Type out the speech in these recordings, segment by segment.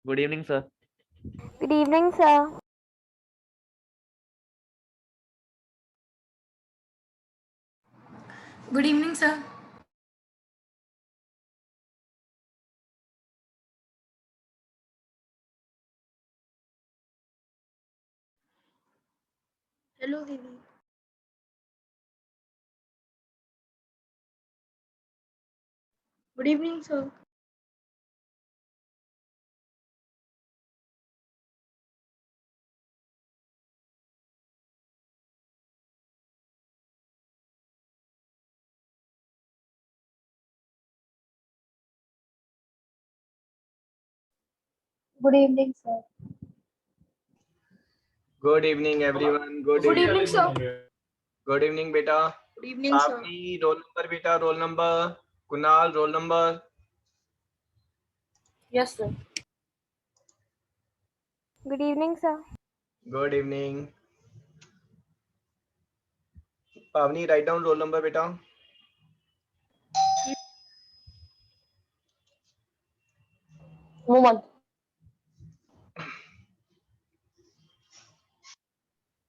Good evening, sir. Good evening, sir. Good evening, sir. Hello, Vivi. Good evening, sir. Good evening, sir. Good evening, everyone. Good evening, sir. Good evening, beta. Good evening, sir. Pavni, roll number, beta. Roll number. Kunal, roll number. Yes, sir. Good evening, sir. Good evening. Pavni, write down roll number, beta. Moment.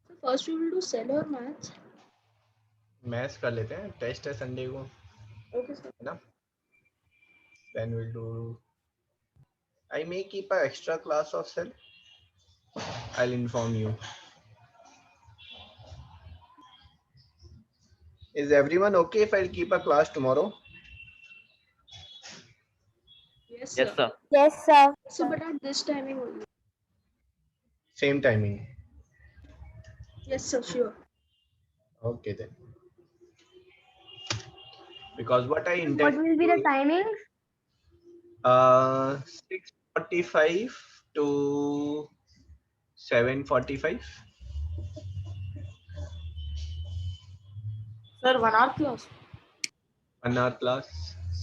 So first we will do cell or maths. Maths कर लेते हैं. Test है Sunday को, Okay, sir. है ना? Then we'll do. I may keep a extra class of cell. I'll inform you. Is everyone okay if I'll keep a class tomorrow? Yes, Yes, sir. sir. Yes, sir. So, but at this timing only. Same timing. Yes, sir. Sure. Okay then. Because what I intend What will be the to do timings? is 6:45 to 7:45. Sir, 1 hour class. 1 hour class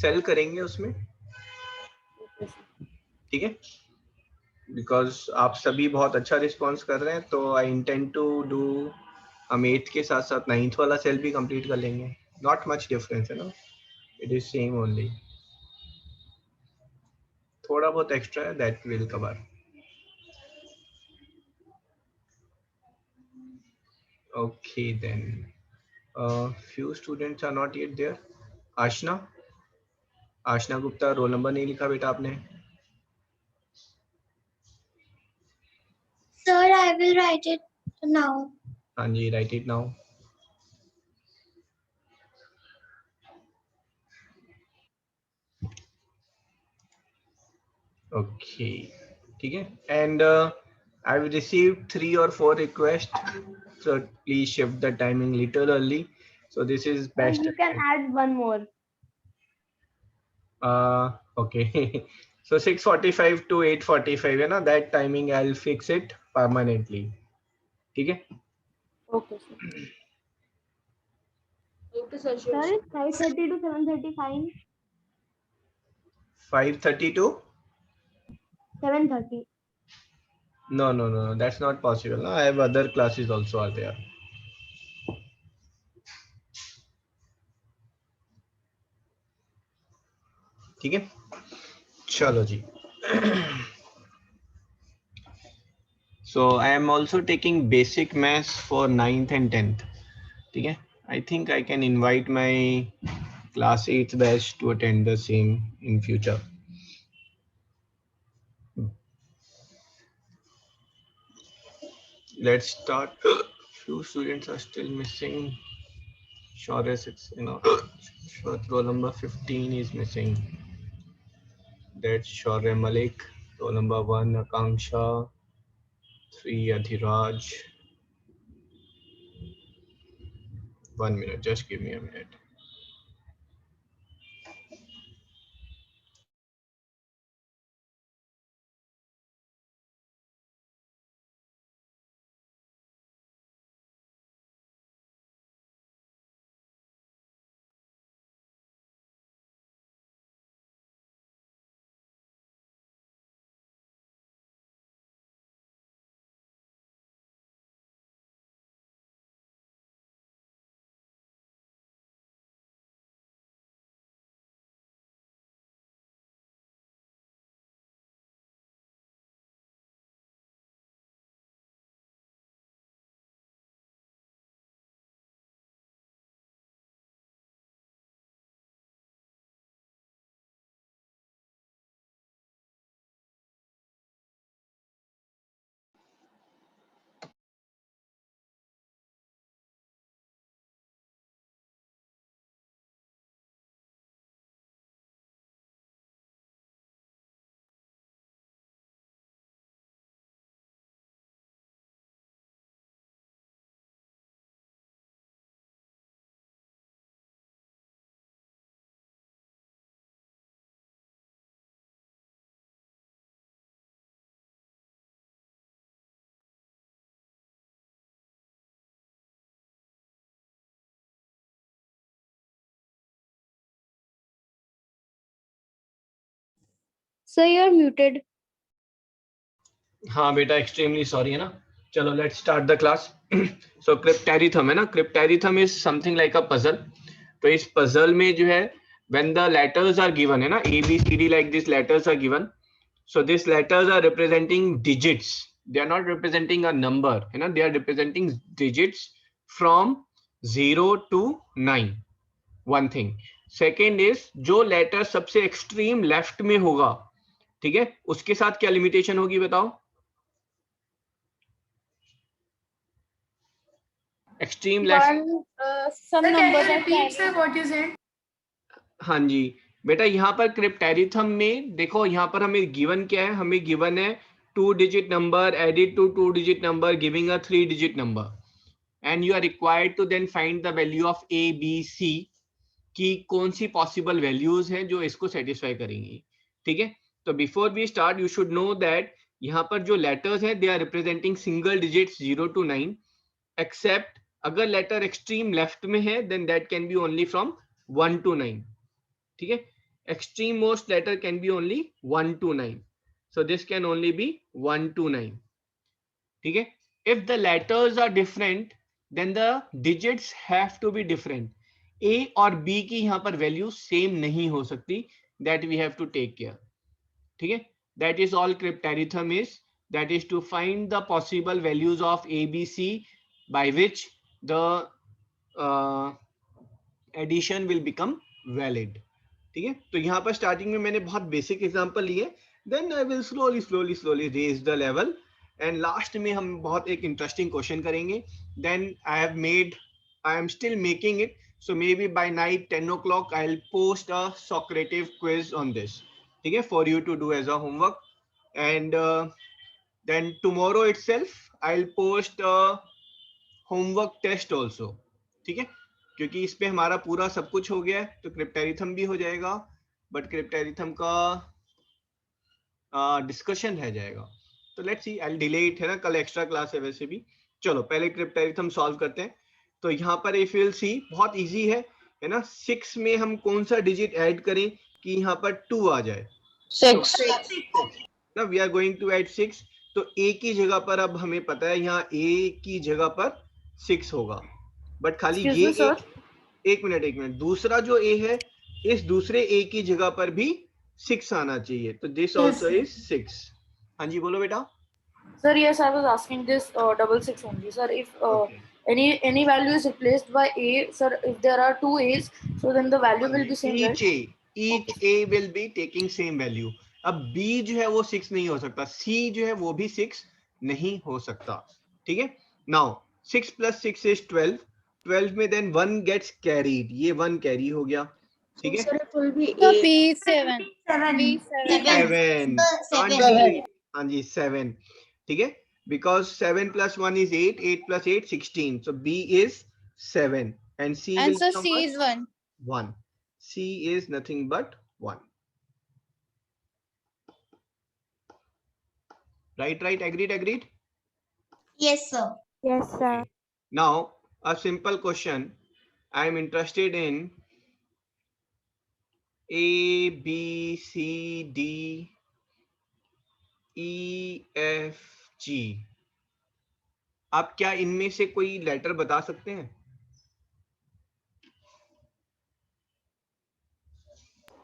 सेल करेंगे उसमें. Okay, sir. ठीक है, because आप सभी बहुत अच्छा response कर रहे हैं, तो आई इंटेंड टू डू. हम 8th के साथ साथ 9th वाला सेल भी कंप्लीट कर लेंगे. नॉट मच डिफरेंस है ना, इट इज सेम ओनली. थोड़ा बहुत एक्स्ट्रा है, that will cover. Okay then, few students are not yet there. Aashna, Aashna Gupta, roll number नहीं लिखा बेटा आपने. Sir, I will write it now. हाँ जी, राइट इट नाउ. ओके, ठीक है. And I will receive 3 or 4 requests, so please shift the timing little early, so this is best You can time. add one more. Okay. So 6:45 to 8:45 है ना, that timing I'll fix it permanently. ठीक है. Okay, sir. Okay, sir. Sure. Sir, Sure. it's 5:30 to 7:30 fine. 5:30 to 7:30. no, that's not possible. I have other classes also are there. ठीक है, चलो जी. So I am also taking basic maths for 9th and 10th. ठीक है. I think I can invite my class 8th batch to attend the same in future. Let's start. Few students are still missing. Shaurya 6, roll number 15 is missing. That's Shaurya Malik. Roll number 1, Akanksha. 3, Adhiraj. 1 minute, just give me a minute. Sir, you're muted. हाँ बेटा, extremely sorry है ना. चलो let's start the class. So cryptarithm है ना, cryptarithm is something like a puzzle. तो इस puzzle में जो है when the letters are given है ना, A B C D like this letters are given. So this letters are representing digits. They are not representing a number है ना, they are representing digits from 0 to 9. One thing. Second is जो letter सबसे extreme left में होगा, ठीक है, उसके साथ क्या लिमिटेशन होगी बताओ. Extreme left. Some numbers are silent. हाँ जी बेटा, यहाँ पर क्रिप्टेरिथम में देखो, यहाँ पर हमें गिवन क्या है, हमें गिवन है 2 digit number added to 2 digit number giving a 3 digit number, and you are required to then find the value of A B C की कौन सी पॉसिबल वैल्यूज हैं जो इसको सेटिस्फाई करेंगी. ठीक है, तो before we start you should know that यहाँ पर जो लेटर्स हैं they are representing single digits 0 to 9, except अगर लेटर एक्सट्रीम लेफ्ट में है then that can be only from 1 to 9. ठीक है, extreme most letter can be only 1 to 9. So this can only be 1 to 9. ठीक है, if the letters are different then the digits have to be different. A और B की यहाँ पर value same नहीं हो सकती, that we have to take care. ठीक है, that is all cryptarithm is, that is to find the possible values of A B C by which the addition will become valid. ठीक है, तो यहाँ पर स्टार्टिंग में मैंने बहुत बेसिक एग्जांपल लिए, then I will slowly raise the level, and last में हम बहुत एक इंटरेस्टिंग क्वेश्चन करेंगे. then I am still making it, so maybe by night 10 o'clock I'll post a Socrative quiz on this. ठीक है, for you to do as a homework, and then tomorrow itself I'll post a homework test also. ठीक है, क्योंकि इस पे हमारा पूरा सब कुछ हो गया है, तो क्रिप्टेरिथम भी हो जाएगा, बट क्रिप्टेरिथम का डिस्कशन रह जाएगा. तो let's see, I delay it है ना, कल एक्स्ट्रा क्लास है वैसे भी. चलो पहले क्रिप्टेरिथम सॉल्व करते हैं. तो यहाँ पर इफ यू विल सी बहुत इजी है ना. 6 में हम कौन सा डिजिट ऐड करें कि यहाँ पर 2 आ जाए. 6. ना we are going to add 6. तो ए की जगह पर अब हमें पता है यहाँ ए की जगह पर 6 होगा, बट खाली ये एक मिनट दूसरा जो ए है, इस दूसरे ए की जगह पर भी 6 आना चाहिए. तो दिस ऑल्सो इज 6. हाँ जी बोलो बेटा. Sir, yes, I was asking this 6 only. Sir, if any value is replaced by a, sir, if there are 2 a's, so then the value will be same, right? Each a will be taking same value. अब b जो है वो 6 नहीं हो सकता, c जो है वो भी 6 नहीं हो सकता. ठीक है, नाउ 6 plus 6 is 12. 12 में then 1 gets carried. ये 1 कैरी हो गया. ठीक है, Sir, it will be So 8. B7. Seven. हाँ जी 7. ठीक है, because 7 plus 1 is 8. 8 plus 8 16. So B is 7 and C will Answer become C what? is 1. 1. C is nothing but 1. Right, agreed. Yes, sir. Yes, sir. Okay. Now a simple question. I am interested in A, B, C, D, E, F, G. आप क्या इनमें से कोई letter बता सकते हैं?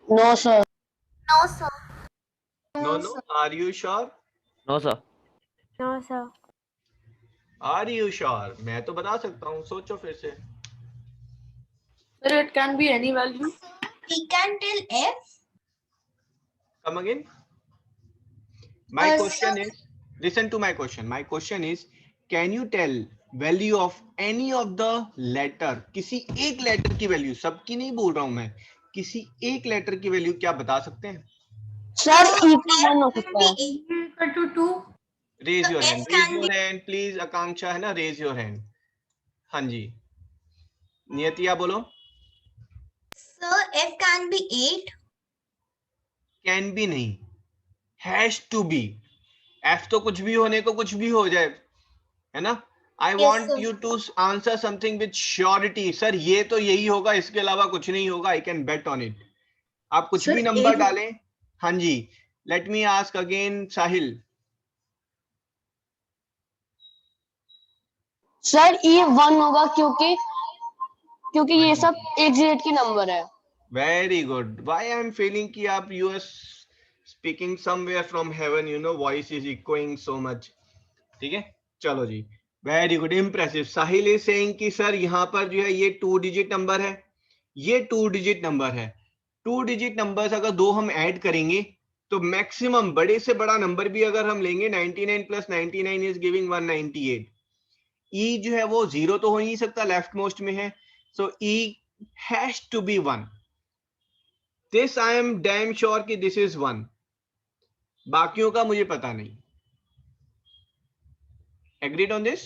No, sir. No, sir. No. Are you sure? No, sir. No, sir. Are you sure? मैं तो बता सकता हूँ, सोचो फिर से. Sir, it can be any value. We can tell F. Come again. My Sir. question is, listen to my question. My question is, can you tell value of any of the letter? किसी एक letter की value, सबकी नहीं बोल रहा हूँ मैं, किसी एक लेटर की वैल्यू क्या बता सकते हैं? Sir, equal हो सकता है. Equal to 2. Raise So your F hand. can Raise your hand, please. आकांक्षा है ना, raise your hand. हाँ जी. नियतिया बोलो. Sir, F can be 8. Can be नहीं, has to be. F तो कुछ भी होने को कुछ भी हो जाए, है ना. I Yes, want sir. you to answer something with surety. Sir ये तो यही होगा, इसके अलावा कुछ नहीं होगा. I can bet on it. आप कुछ Sir, भी नंबर A- डालें. हाँ जी, Let me ask again, Sahil. Sir ये 1 होगा क्योंकि ये सब एक डिजिट के नंबर है। Very good. Why I am feeling कि आप you are speaking somewhere from heaven, you know, voice is echoing so much. ठीक है, चलो जी, very good, impressive. Sahil is saying कि सर यहाँ पर जो है ये 2 डिजिट नंबर है, ये 2 डिजिट नंबर है. 2 डिजिट नंबर्स अगर दो हम ऐड करेंगे तो मैक्सिमम बड़े से बड़ा नंबर भी अगर हम लेंगे 99 प्लस 99 इज गिविंग 198. ई जो है वो जीरो तो हो नहीं सकता, लेफ्ट मोस्ट में है, so E has to be 1. This I am damn sure कि दिस इज 1. बाकियों का मुझे पता नहीं. Agreed on this?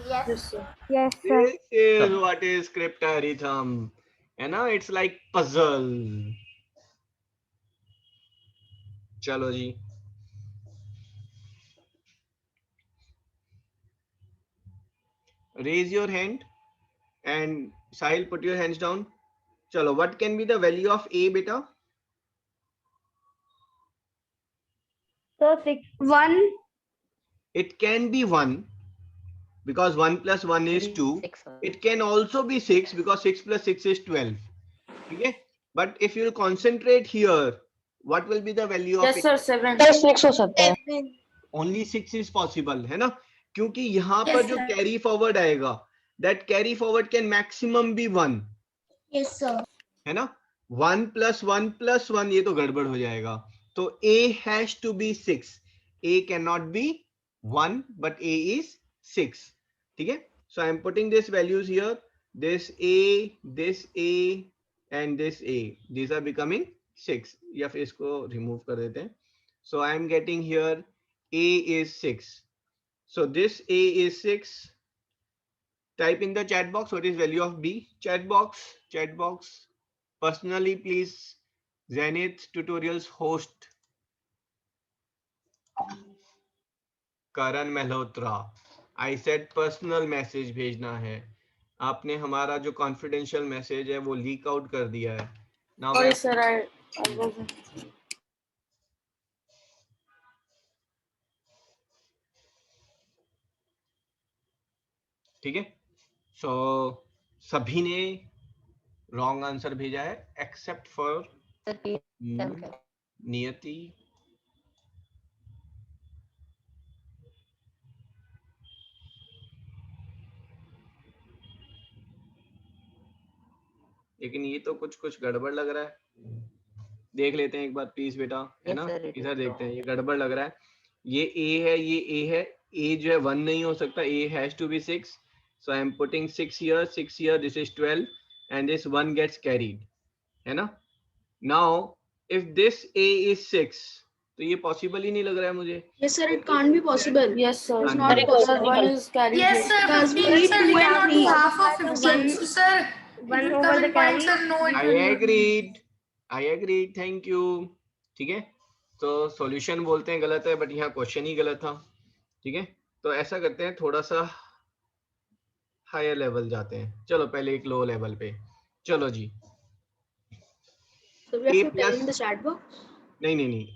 Yes. Yes, sir. Yes, sir. This is what is cryptaritham. है ना, it's like puzzle. चलो जी, raise your hand and Sahil put your hands down. चलो, what can be the value of a beta? So 1. It can be 1 because 1 plus 1 is 2. It can also be 6 because 6 plus 6 is 12. Okay? But if you concentrate here, what will be the value of Yes, it? sir. 7. 6 हो सकता है। 7. Only 6 is possible, है ना, क्योंकि यहाँ पर जो carry forward आएगा, that carry forward can maximum be 1. Yes, sir. है ना, 1 plus 1 plus 1 ये तो गड़बड़ हो जाएगा, तो a has to be 6. a cannot be 1 but a is 6. ठीक है, so I am putting these values here, this a and this a, these are becoming 6. या फिर इसको remove कर देते हैं. So I am getting here a is 6. So this a is 6. Type in the chat box what is value of b. Chat box. Personally, please, Zenith Tutorials host Karan Malhotra. I said personal message भेजना है. आपने हमारा जो confidential message है वो leak out कर दिया है. Now Sorry, sir. I wasn't. ठीक है, so सभी ने रॉन्ग आंसर भेजा है एक्सेप्ट फॉर नियति, लेकिन ये तो कुछ गड़बड़ लग रहा है. देख लेते हैं एक बार प्लीज बेटा, है ना, इधर देखते हैं, ये गड़बड़ लग रहा है. ये a है, ये a है, a जो है 1 नहीं हो सकता, a has to be 6. So I am putting 6 here, 6 here, this is 12 and this 1 gets carried, है ना. Now if this a is 6, तो ये पॉसिबल ही नहीं लग रहा है मुझे. Yes, sir. It can't be possible. Yes, sir. It's Can't not be Because possible. 1 is carried. Yes, sir. Because we 15, need sir, two we and cannot three. do half of 15. Sir, 1 it will over come the in points, carry. sir. No, it I will not. agreed, thank you. ठीक है, तो solution बोलते हैं गलत है, but यहाँ question ही गलत था. ठीक है, तो ऐसा करते हैं, थोड़ा सा हायर लेवल जाते हैं. चलो पहले एक लो लेवल पे. चलो जी, So we have A to tell plus- in the chat box. नहीं,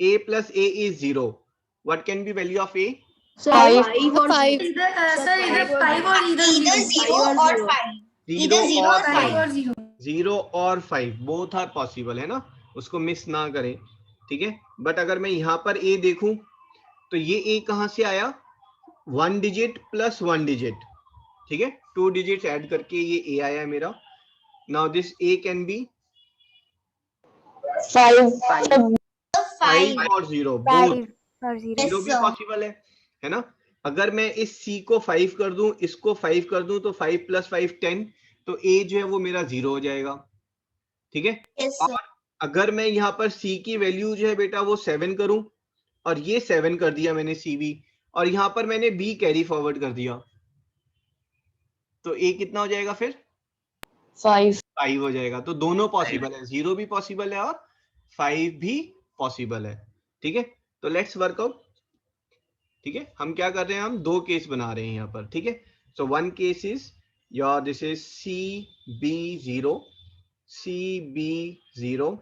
a plus a is 0. What can be value of a? Sir, Five. 5 or Five. 0. Either, sir, either 5 or either Either 0. 0 or 5. Either 0 or 5 5. or 0. 0 और 5 both are possible, है ना, उसको miss ना करें. ठीक है, but अगर मैं यहाँ पर a देखूं तो ये a कहां से आया, 1 डिजिट प्लस 1 डिजिट. ठीक है, 2 डिजिट्स ऐड करके ये a आया है मेरा. Now this a can be 5 5 और 0 बोथ. 5 और 0. Yes, 0 भी sir. पॉसिबल है ना. अगर मैं इस c को 5 कर दूं, इसको 5 कर दूं, तो 5 प्लस 5 10, तो a जो है वो मेरा 0 हो जाएगा. ठीक है, Yes, sir. और अगर मैं यहाँ पर c की वैल्यू जो है बेटा वो 7 करूं, और ये 7 कर दिया मैंने c भी, और यहाँ पर मैंने b कैरी फॉरवर्ड कर दिया, तो a कितना हो जाएगा फिर, 5 5 हो जाएगा. तो दोनों पॉसिबल है, 0 भी पॉसिबल है और 5 भी पॉसिबल है. ठीक है, तो लेट्स वर्कआउट. ठीक है, हम क्या कर रहे हैं, हम दो केस बना रहे हैं यहाँ पर. ठीक है, so one case is your, this is CB0,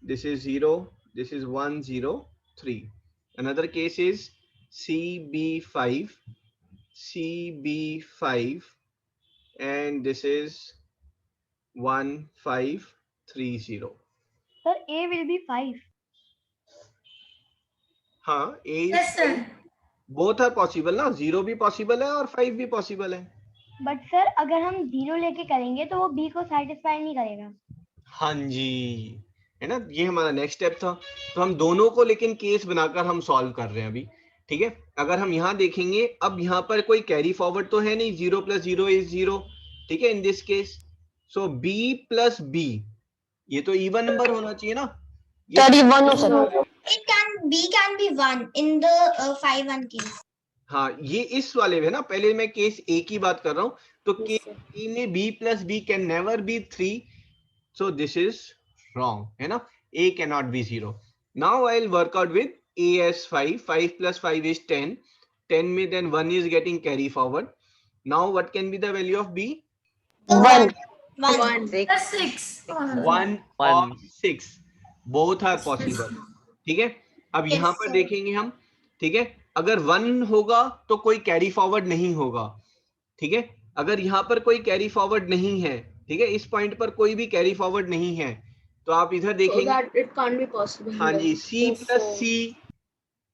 this is 0, this is 1, 0, 3. Another case is CB5, CB5, and this is 1, 5, 3, 0. Sir, A will be 5. हाँ, A is Yes, sir. both are possible ना, 0 भी possible है और 5 भी possible है. But sir अगर हम 0 लेके करेंगे तो वो B को सेटिस्फाई नहीं करेगा. हाँ जी, है ना, ये हमारा नेक्स्ट स्टेप था. तो हम दोनों को लेकिन केस बनाकर हम सॉल्व कर रहे हैं अभी. ठीक है, अगर हम यहाँ देखेंगे, अब यहाँ पर कोई कैरी फॉरवर्ड तो है नहीं, 0 + 0 is 0. ठीक है, in this case, so B + B, ये तो इवन नंबर होना चाहिए ना. सर 1 हो sir. B can be 1 in the 5-1 case. हाँ, ये इस वाले में ना, पहले मैं केस A की बात कर रहा हूँ. तो केस A में B + B can never be 3. So this is wrong, है ना? A cannot be 0. Now I'll work out with A as 5. 5 + 5 is 10. 10 में then 1 is getting carry forward. Now what can be the value of B? 1. 1. Sir, 6. 1 or 6. Both are possible. ठीक है, अब Yes, यहाँ पर sir. देखेंगे हम. ठीक है, अगर 1 होगा तो कोई कैरी फॉरवर्ड नहीं होगा. ठीक है, अगर यहाँ पर कोई कैरी फॉरवर्ड नहीं है, ठीक है, इस पॉइंट पर कोई भी कैरी फॉरवर्ड नहीं है, तो आप इधर So देखेंगे. that it can't be possible. हाँ जी, C + C,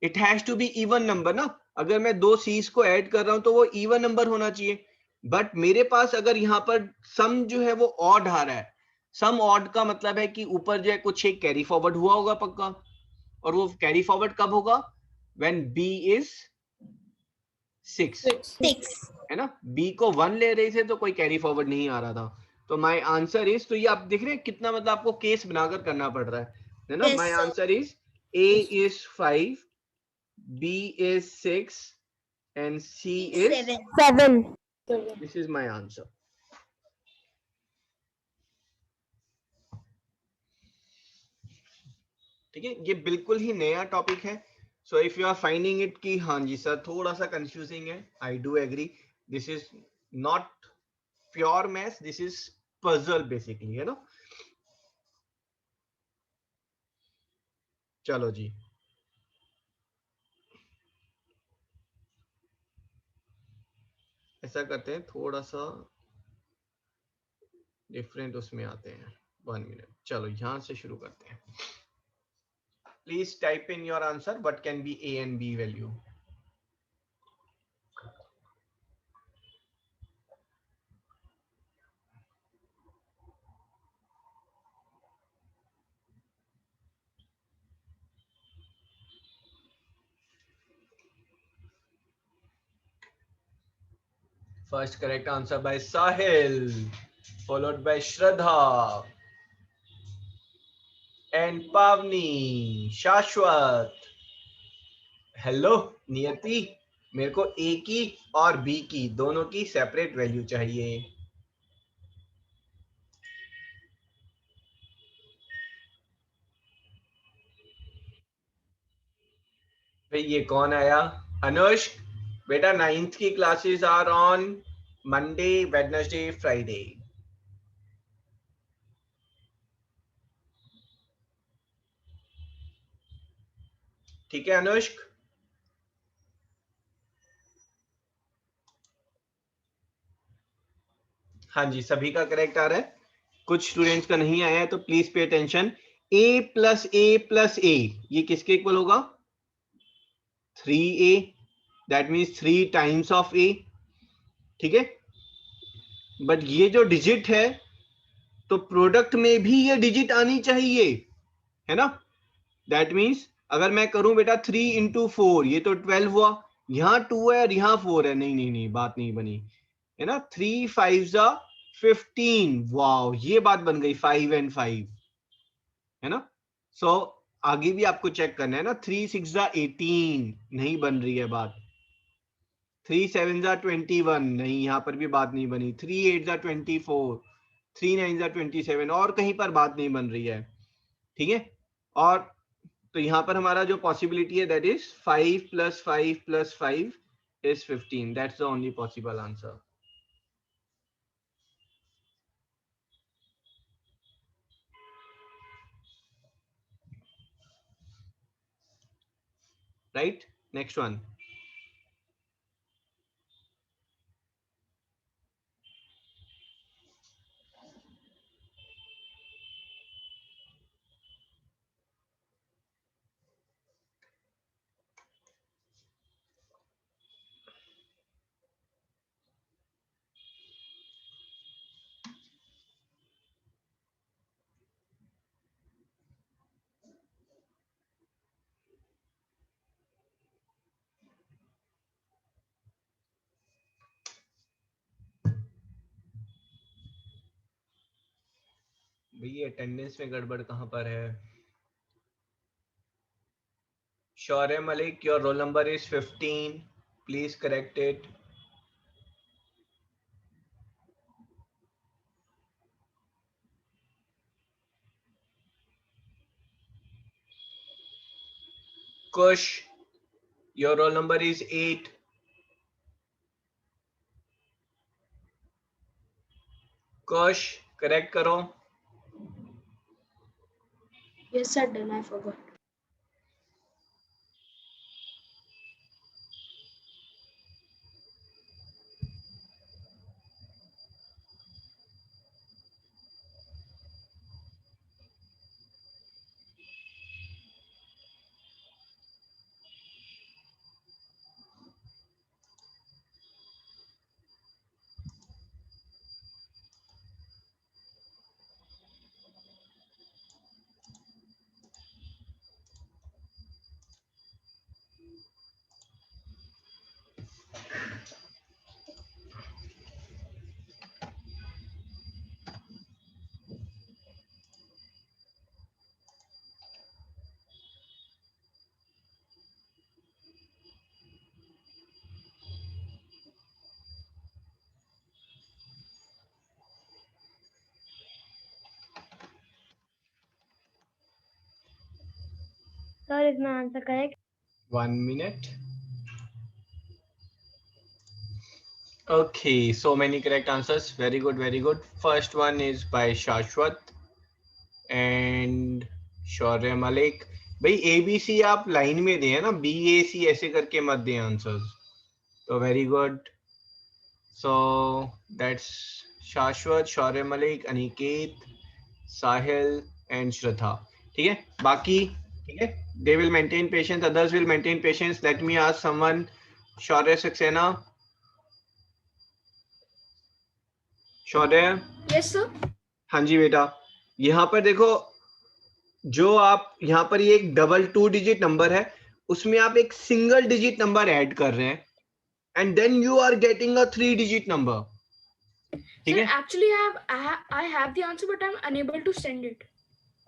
it has to be even number ना. अगर मैं दो C's को ऐड कर रहा हूं तो वो इवन नंबर होना चाहिए. बट मेरे पास अगर यहाँ पर सम जो है वो ऑड आ रहा है, सम ऑड का मतलब है कि ऊपर जो है कुछ एक कैरी फॉरवर्ड हुआ होगा पक्का. और वो कैरी फॉरवर्ड कब होगा? When B is 6, 6. है ना. B को 1 ले रहे थे तो कोई कैरी फॉरवर्ड नहीं आ रहा था. तो माय आंसर इज, तो ये आप देख रहे हैं कितना मतलब आपको केस बनाकर करना पड़ रहा है ना. Yes, my sir. Answer is A is 5, B is 6, and C is 7. 7. this is my answer. ठीक है, ये बिल्कुल ही नया टॉपिक है. So if you are finding it कि हाँ जी सर थोड़ा सा कंफ्यूजिंग है, I do agree. This is not pure maths, this is puzzle basically, है ना. चलो जी, ऐसा करते हैं, थोड़ा सा डिफरेंट उसमें आते हैं. 1 मिनट, चलो यहां से शुरू करते हैं. Please type in your answer, what can be A and B value. First correct answer by Sahil, followed by Shraddha and Pavni. Shashwat. Hello नियति, मेरे को A की और B की दोनों की सेपरेट वैल्यू चाहिए. भाई ये कौन आया? अनुष्क, बेटा 9th की classes are on Monday, Wednesday, Friday. ठीक है अनुष्क. हाँ जी, सभी का करेक्ट आ रहा है, कुछ स्टूडेंट्स का नहीं आया है, तो please pay attention. A + A + A, ये किसके इक्वल होगा? 3A. That means 3 times of A. ठीक है, बट ये जो डिजिट है तो प्रोडक्ट में भी ये डिजिट आनी चाहिए, है ना. दैट मीन्स अगर मैं करूं बेटा 3 × 4, ये तो 12 हुआ, यहाँ 2 है और यहाँ 4 है. नहीं नहीं नहीं, बात नहीं बनी, है ना. 3 5 15. वाओ, ये बात बन गई, 5 and 5, है ना. सो आगे भी आपको चेक करना है ना. 3 6 18, नहीं बन रही है बात. 3 7 21, नहीं, यहाँ पर भी बात नहीं बनी. 3 8 24, 3 9 27, और कहीं पर बात नहीं बन रही है. ठीक है, और तो यहाँ पर हमारा जो पॉसिबिलिटी है that is 5 + 5 + 5 is 15. That's the only possible answer. right? Next one. भैया अटेंडेंस में गड़बड़ कहाँ पर है? Shaurya Malik, your roll number is 15. Please correct it. Kush, your roll number is 8. Kush, correct करो. Yes, sir, done. I forgot. Sir, is my answer correct? 1 minute. Okay, so many correct answers. Very good, very good. First one is by Shashwat and Shaurya Malik. भाई ABC आप line में दिए ना, BAC ऐसे करके मत दिए answers. तो very good. So that's Shashwat, Shaurya Malik, Aniket, Sahil and Shraddha. ठीक है, बाकी ठीक है. They will maintain patience. Others will maintain patience. Let me ask someone. Shaurya Saxena. Shaurya. Yes, sir. हाँ जी बेटा, यहाँ पर देखो, जो आप यहाँ पर ये एक डबल 2 डिजिट नंबर है, उसमें आप एक सिंगल डिजिट नंबर ऐड कर रहे हैं and then you are getting a 3 digit number. ठीक Sir, है. actually, I have the answer, but I'm unable to send it.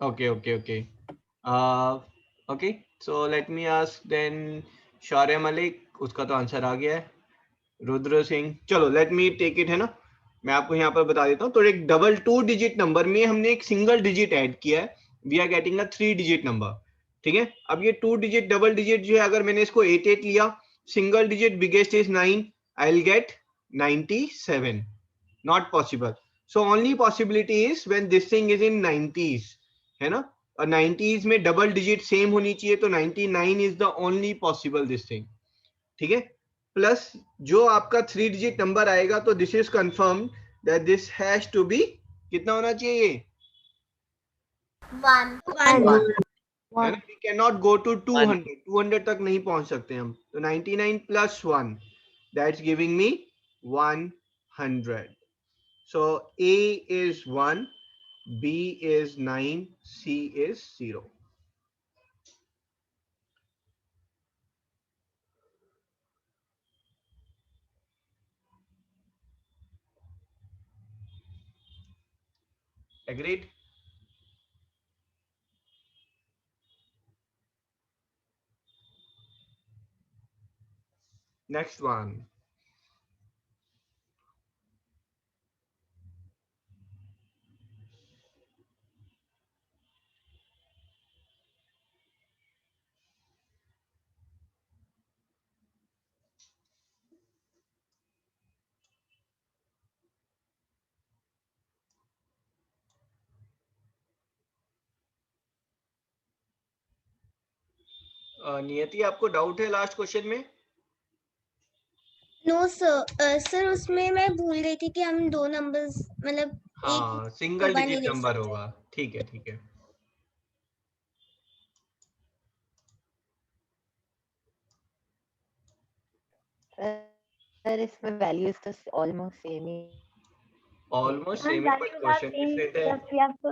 Okay, okay, okay. Okay, so let me ask then शौर्य मलिक, उसका तो answer आ गया है. रुद्र सिंह, चलो लेट मी टेक इट, है ना, मैं आपको यहाँ पर बता देता हूँ. तो एक डबल 2 डिजिट नंबर में हमने एक सिंगल डिजिट ऐड किया है. We are getting a 3 digit number. ठीक है. अब ये 2 डिजिट डबल डिजिट जो है, अगर मैंने इसको 8 लिया, single digit biggest is 9, I will get 97. Not possible. So only possibility is when this thing is in 90s, है ना. और 90s में डबल डिजिट सेम होनी चाहिए, तो 99 is the only possible this thing. ठीक है. प्लस जो आपका 3 डिजिट नंबर आएगा, तो this is confirm that this has to be कितना होना चाहिए? 1. है ना. We can not go to 200. 200 तक नहीं पहुंच सकते हम. तो 99 plus 1, that's giving me 100. So A is 1, B is 9, C is 0. Agreed? Next one. नियति आपको डाउट है लास्ट क्वेश्चन में? नो सर, सर उसमें मैं भूल गई थी कि हम दो नंबर्स मतलब हाँ, एक सिंगल बार नहीं डिजिट लिख नंबर सकते। होगा। ठीक है, ठीक है। सर इसमें वैल्यूज तो ऑलमोस्ट सेम ही ऑलमोस्ट हाँ, सेम है but values are question same, different है। just we have to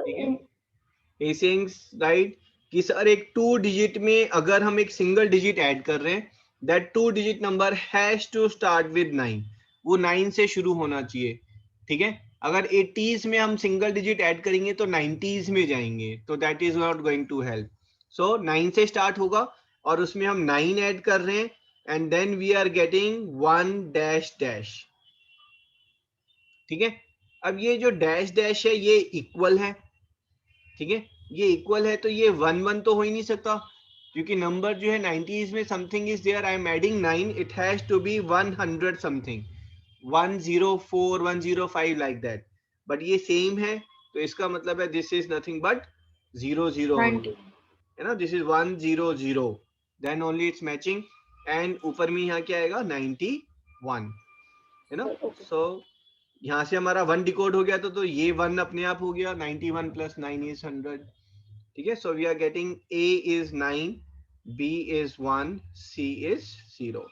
ठीक है, राइट कि सर एक 2 डिजिट में अगर हम एक सिंगल डिजिट ऐड कर रहे हैं, that 2 digit number has to start with 9, वो 9 से शुरू होना चाहिए। ठीक है, अगर 80s में हम सिंगल डिजिट ऐड करेंगे तो 90s में जाएंगे, तो that is not going to help. So 9 से स्टार्ट होगा और उसमें हम 9 ऐड कर रहे हैं and then we are getting 1 dash dash. ठीक है, अब ये जो डैश डैश है ये इक्वल है। ठीक है, ये इक्वल है तो ये 1 1 तो हो ही नहीं सकता, क्योंकि नंबर जो है 90s में something is there, I am adding 9, it has to be 100 something, 104 105 like that, but ये सेम है तो इसका मतलब है दिस इज नथिंग बट 0 0 90. है ना, this is 1 0 0, then only it's matching. And ऊपर में यहाँ क्या आएगा 91, है ना। Okay. सो यहाँ से हमारा 1 डिकोड हो गया तो ये 1 अपने आप हो गया, 91 प्लस 9 इज 100। ठीक है, so we are getting A is 9, B is 1, C is 0।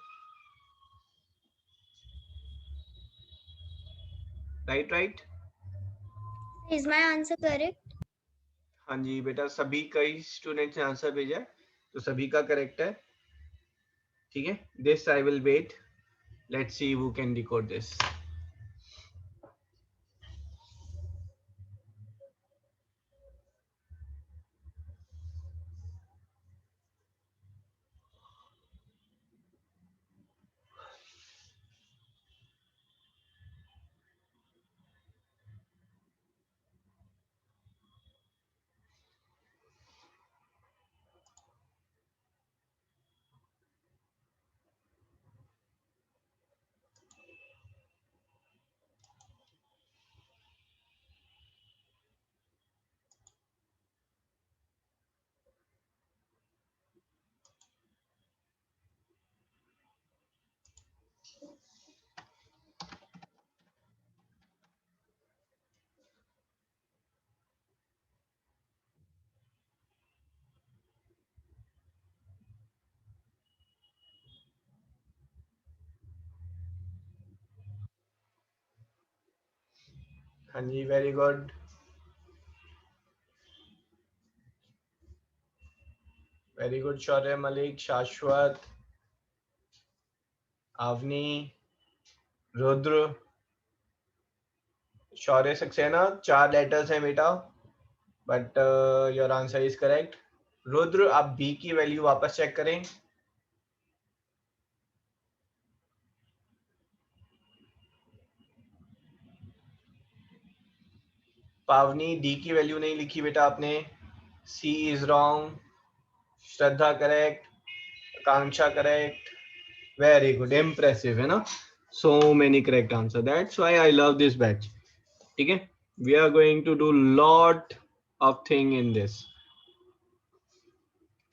Right. Is my answer correct? हाँ जी बेटा, सभी कई स्टूडेंट्स ने आंसर भेजा है तो सभी का करेक्ट है। ठीक है, this I will wait, let's see who can decode this. हाँ जी, very good, very good Shaurya, Malik, Shashwat, Avni, Rudra, Shaurya Saxena, 4 letters हैं बेटा, but your answer is correct. Rudra, आप बी की वैल्यू वापस चेक करें। पावनी, डी की वैल्यू नहीं लिखी बेटा आपने, C is wrong. Shraddha correct, Akanksha correct, very good, impressive, है ना। So many correct answer, that's why I love this batch. ठीक है, we are going to do lot of thing in this.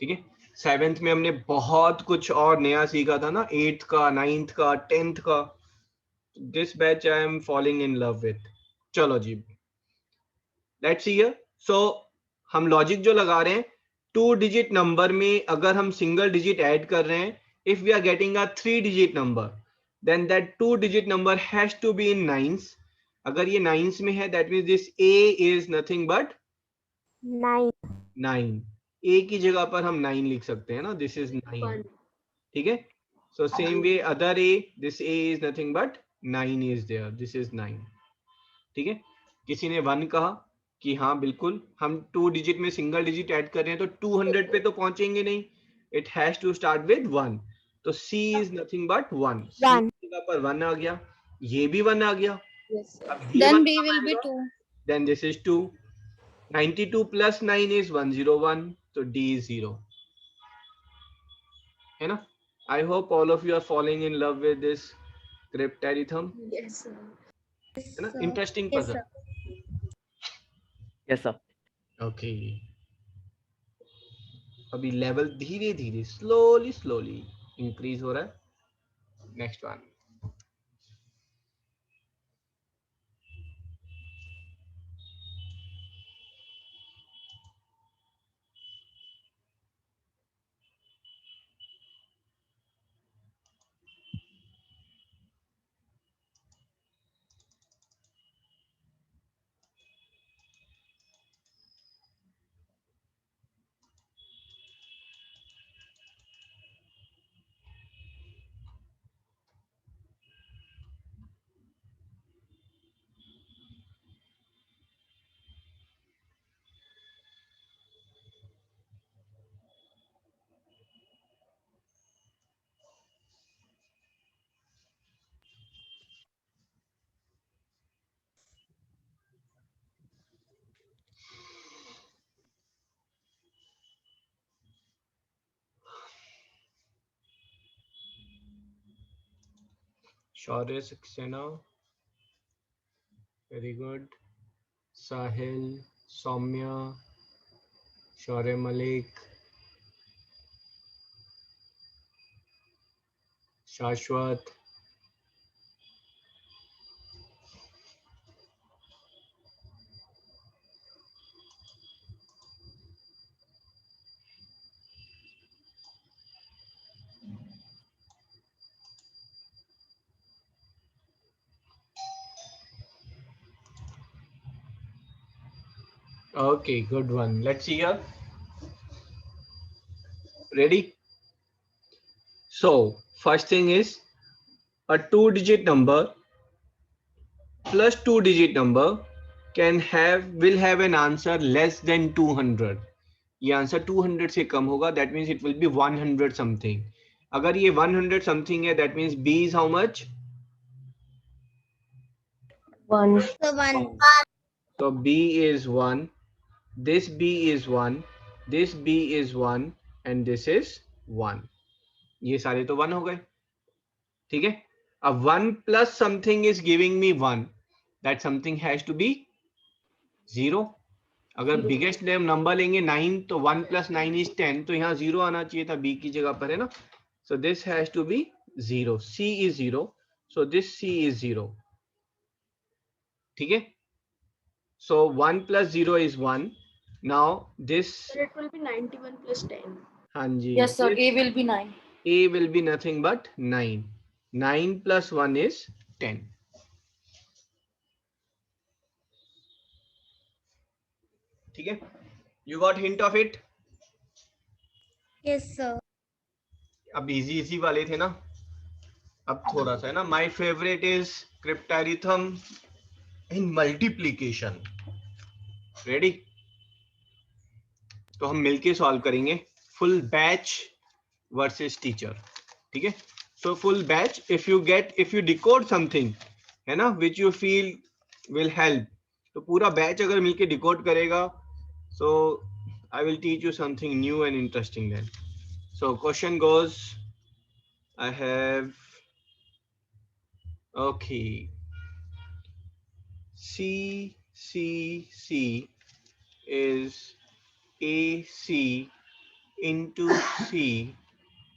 ठीक है, 7th में हमने बहुत कुछ और नया सीखा था ना, 8th का, 9th का, 10th का। This batch I am falling in love with. चलो जी, लेट्स सी हियर। सो हम लॉजिक जो लगा रहे हैं, 2 डिजिट नंबर में अगर हम सिंगल डिजिट ऐड कर रहे हैं, if we are getting a 3 digit number, then that 2 digit number has to be in 9s। अगर ये 9s में है, that means this A is nothing but 9। A की जगह पर हम 9 लिख सकते हैं ना, दिस इज 9। ठीक है, so same way other A, this A is nothing but 9 is there, this is 9। ठीक है, किसी ने 1 कहा कि हाँ बिल्कुल, हम 2 डिजिट में सिंगल डिजिट ऐड कर रहे हैं तो 200 पे तो पहुंचेंगे नहीं, it has to start with 1, तो C is nothing but 1। C की जगह पर 1 आ गया, ये भी 1 आ गया, अब ये Then 1 B कब will be आएगा? 2. Then this is 2, 92 plus 9 is 101, so D is 0, है ना। I hope all of you are falling in love with this cryptarithm, Yes, sir. है ना, interesting Yes, puzzle। sir. Yes sir. Okay, अभी level धीरे धीरे slowly increase हो रहा है. Next one. Shaurya Saxena, very good. Sahil, Saumya, Shaurya Malik, Shashwat, okay, good one. Let's see here. Ready? So first thing is a 2-digit number plus 2-digit number will have an answer less than 200. ये answer 200 से कम होगा, that means it will be 100 something. अगर ये 100 something है, that means B is how much? 1. So 1. So B is 1, this B is 1, this B is 1 and this is 1. ये सारे तो 1 हो गए. ठीक है. अब 1 plus something is giving me 1, that something has to be 0. अगर बिगेस्ट नंबर लेंगे 9 तो 1 plus 9 is 10, तो यहाँ 0 आना चाहिए था B की जगह पर, है ना. So this has to be 0. C is 0, so this C is 0. ठीक है. So 1 plus 0 is 1. Now this, Sir, it will be 91 plus 10. हाँ जी, Yes, sir. A will be 9. A will be nothing but 9. 9 plus 1 is 10. ठीक है. You got hint of it? Yes, sir. अब easy वाले थे ना, अब थोड़ा सा है ना. My favorite is cryptarithm in multiplication. Ready? तो हम मिलके सॉल्व करेंगे. Full batch versus teacher. ठीक है. So full batch, if you decode something, है ना, which you feel will help, तो पूरा बैच अगर मिलके डिकोड करेगा, so I will teach you something new and interesting then. So question goes, I have, okay, C is AC into C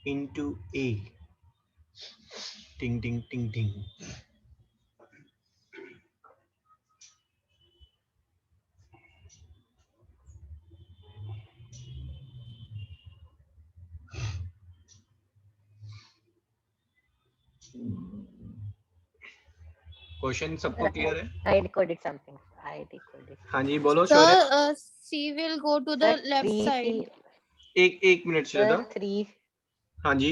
into A. Ding ding ding ding. Question सबको clear है? I decoded something. I decoded. हाँ जी बोलो शौर्य. Sir, C will go to the Sir, left 3C side. एक minute श्रद्धा. Sir, 3. हाँ जी.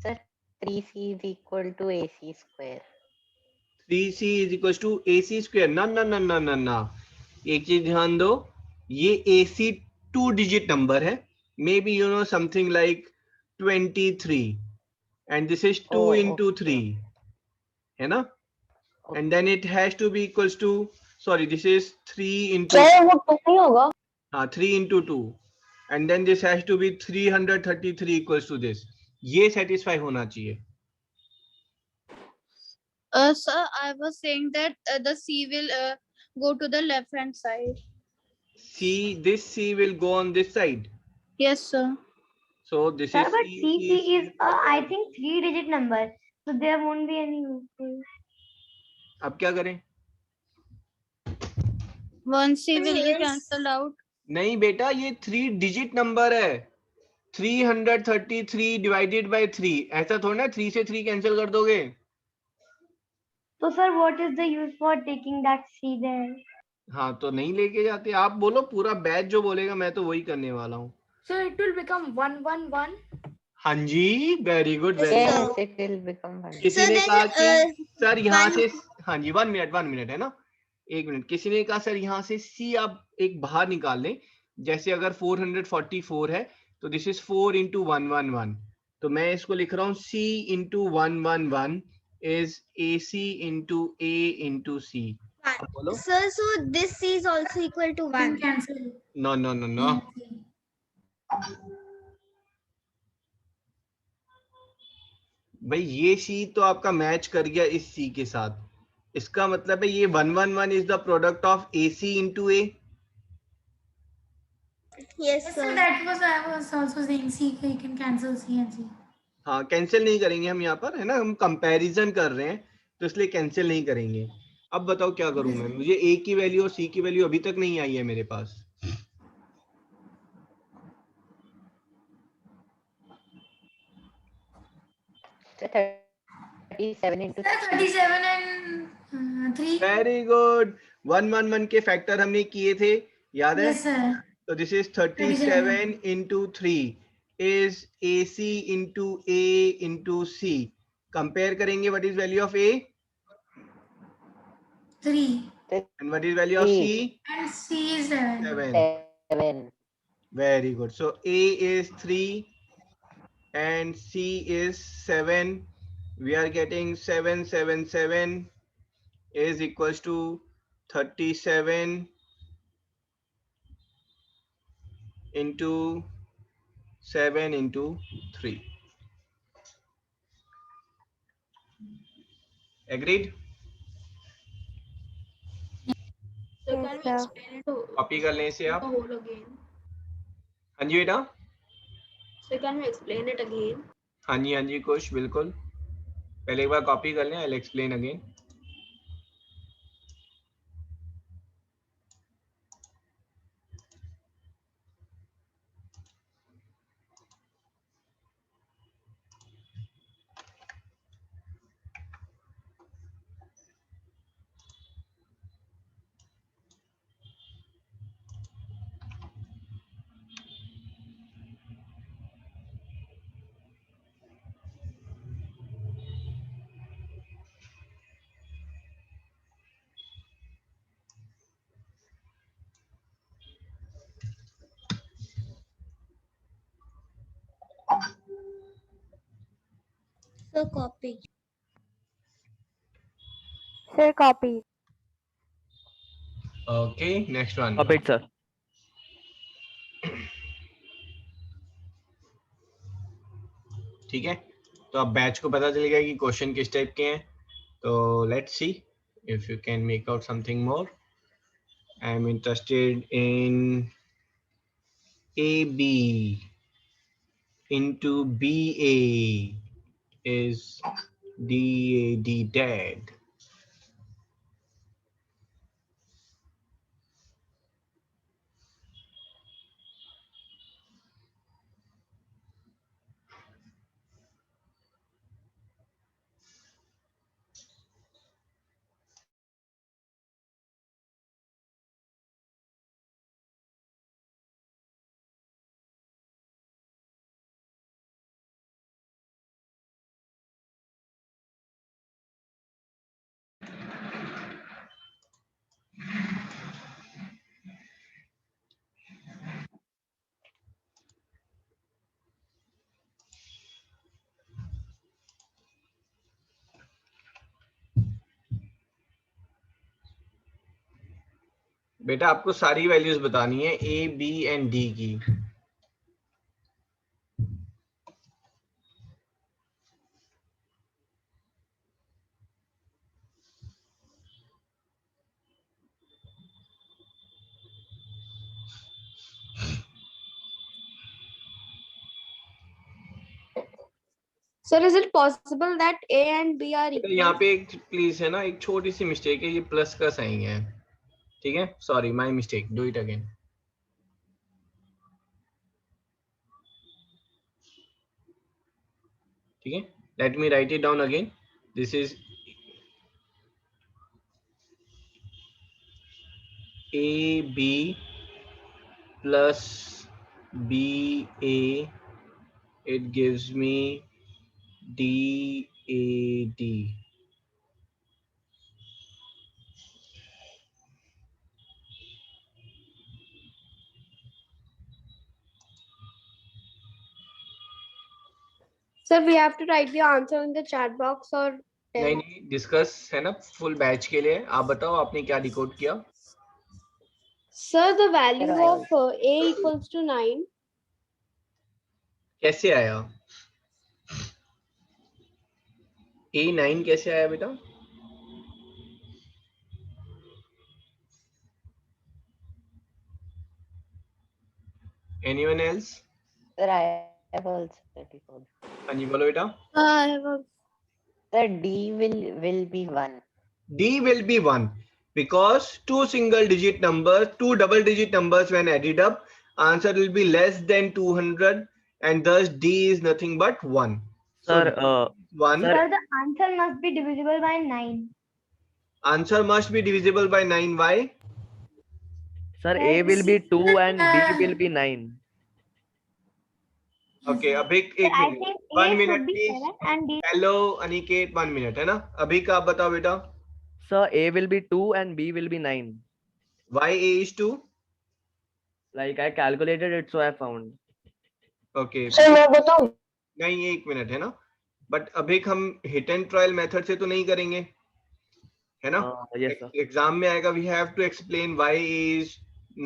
Sir, 3C is equal to AC square. 3C is equals to AC square. ना. एक चीज ध्यान दो, ये AC 2-digit number है. Maybe you know something like 23, and this is 2 into 3, है ना? And then it has to be equals to, sorry, this is 3 into, क्या वो 2 नहीं होगा? हाँ 3 into 2, and then this has to be 333 equals to this. ये satisfy होना चाहिए. Sir, I was saying that the C will go to the left hand side. This C will go on this side. Yes, sir. So this Sir, is but C. CC is I think 3-digit number, so there won't be any. अब क्या करें? One C will be Yes. cancelled out. नहीं बेटा, ये 3 digit number है. 333 divided by 3. ऐसा थोड़ा ना 3 से 3 कैंसिल कर दोगे. So sir, what is the use for taking that C there? हाँ, तो नहीं लेके जाते. आप बोलो, पूरा बैच जो बोलेगा मैं तो वही करने वाला हूँ. So it will become 111. हाँ जी, very good, very Yes, good. Yes, it will become 1. किसी So ने then, कहा कि सर यहाँ one- से, हाँ जी, 1 मिनट है ना, 1 मिनट. किसी ने कहा सर यहाँ से C आप एक बाहर निकाल लें. जैसे अगर 444 है तो दिस इज 4 इंटू 111. तो मैं इसको लिख रहा हूँ C into 111 is AC into A into C. अब बोलो. Sir, so this C is also equal to 1. cancel. No no no no. भाई ये C तो आपका मैच कर गया इस C के साथ. इसका मतलब है ये 111 is the product of AC into A. Yes, Yes, sir. sir, that was I was also saying C. You can cancel C and C. हाँ, कैंसिल नहीं करेंगे हम यहाँ पर, है ना, हम कंपैरिजन कर रहे हैं तो इसलिए कैंसिल नहीं करेंगे. अब बताओ क्या करूं मैं. मुझे A की वैल्यू और C की वैल्यू अभी तक नहीं आई है मेरे पास. So 37 into Sir, 37 and 3. Very good. 111 के फैक्टर हमने किए थे, याद है? Yes, sir. तो this is 37 into 3 is AC into A into C. Compare करेंगे. What is value of A 3 and what is value of C? and C is 7. 7. 7. Very good. So A is 3 and C is 7. We are getting 777 is equals to 37 into 7 into 3. Agreed? So can we explain it Copy कर लें इसे आप. the whole again? हाँ जी बेटा. So can we explain it again? हाँ जी कुछ बिल्कुल. पहले एक बार कॉपी कर लें. I'll explain again. So copy. Sir, copy. Okay, next one. Copied, sir. ठीक है, तो अब बैच को पता चलेगा कि क्वेश्चन किस टाइप के हैं. तो let's see if you can make out something more. I am interested in AB into BA is DAD dead. बेटा आपको सारी वैल्यूज बतानी है A, B एंड D की. Sir, is it possible that A and B are तो यहाँ equal? पे एक प्लीज है ना, एक छोटी सी मिस्टेक है, ये प्लस का साइन है, ठीक है, sorry my mistake, do it again. ठीक है, let me write it down again, this is A B plus B A, it gives me DAD. Sir, we have to write the answer in the chat box or नहीं नहीं, discuss है ना full batch के लिए। आप बताओ आपने क्या डिकोड किया? Sir, the value of A equals to 9. कैसे आया? A9 कैसे आया बेटा? Anyone else? Sir, I have also decoded. हाँ जी बोलो बेटा। I have a Sir, D will be 1. D will be 1 because two single digit numbers, two double digit numbers when added up, answer will be less than 200 and thus D is nothing but 1. Sir, So 1. sir, Sir, the answer must be divisible by 9. Answer must be divisible by 9. Why? sir, A will be 2 and B will be 9. Okay, Abhik, एक I minute. think 1 A minute should be please. 7 and D. Hello Aniket, 1 minute है ना? Abhik आप बताओ बेटा. Sir, A will be 2 and B will be 9. Why A is 2? Like I calculated it, so I found. Okay. Sir मैं बताऊं? नहीं ये 1 minute है ना, बट अभिक हम हिट एंड ट्रायल मेथड से तो नहीं करेंगे, है ना? Yes, sir. एग्जाम में आएगा, we have to explain why A is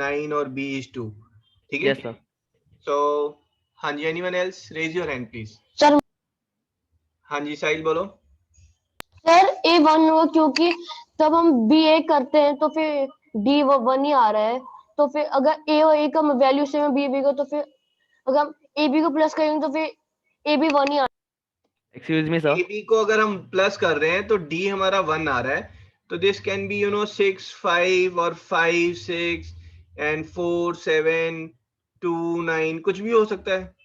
9 और B is 2, ठीक है? Yes, sir. सो हाँ जी, anyone else raise your hand please. Sir हाँ जी साहिल बोलो। सर A1 हुआ क्योंकि जब हम BA करते हैं तो फिर D वो 1 ही आ रहा है, तो फिर अगर A और A का वैल्यू सेम है B का, तो फिर अगर हम AB को प्लस करेंगे तो फिर AB 1 ही आ Excuse me, sir. AB को अगर हम प्लस कर रहे हैं तो D हमारा 1 आ रहा है, तो दिस कैन बी 6 5 और 5 6 एंड 4 7 2 9, कुछ भी हो सकता है।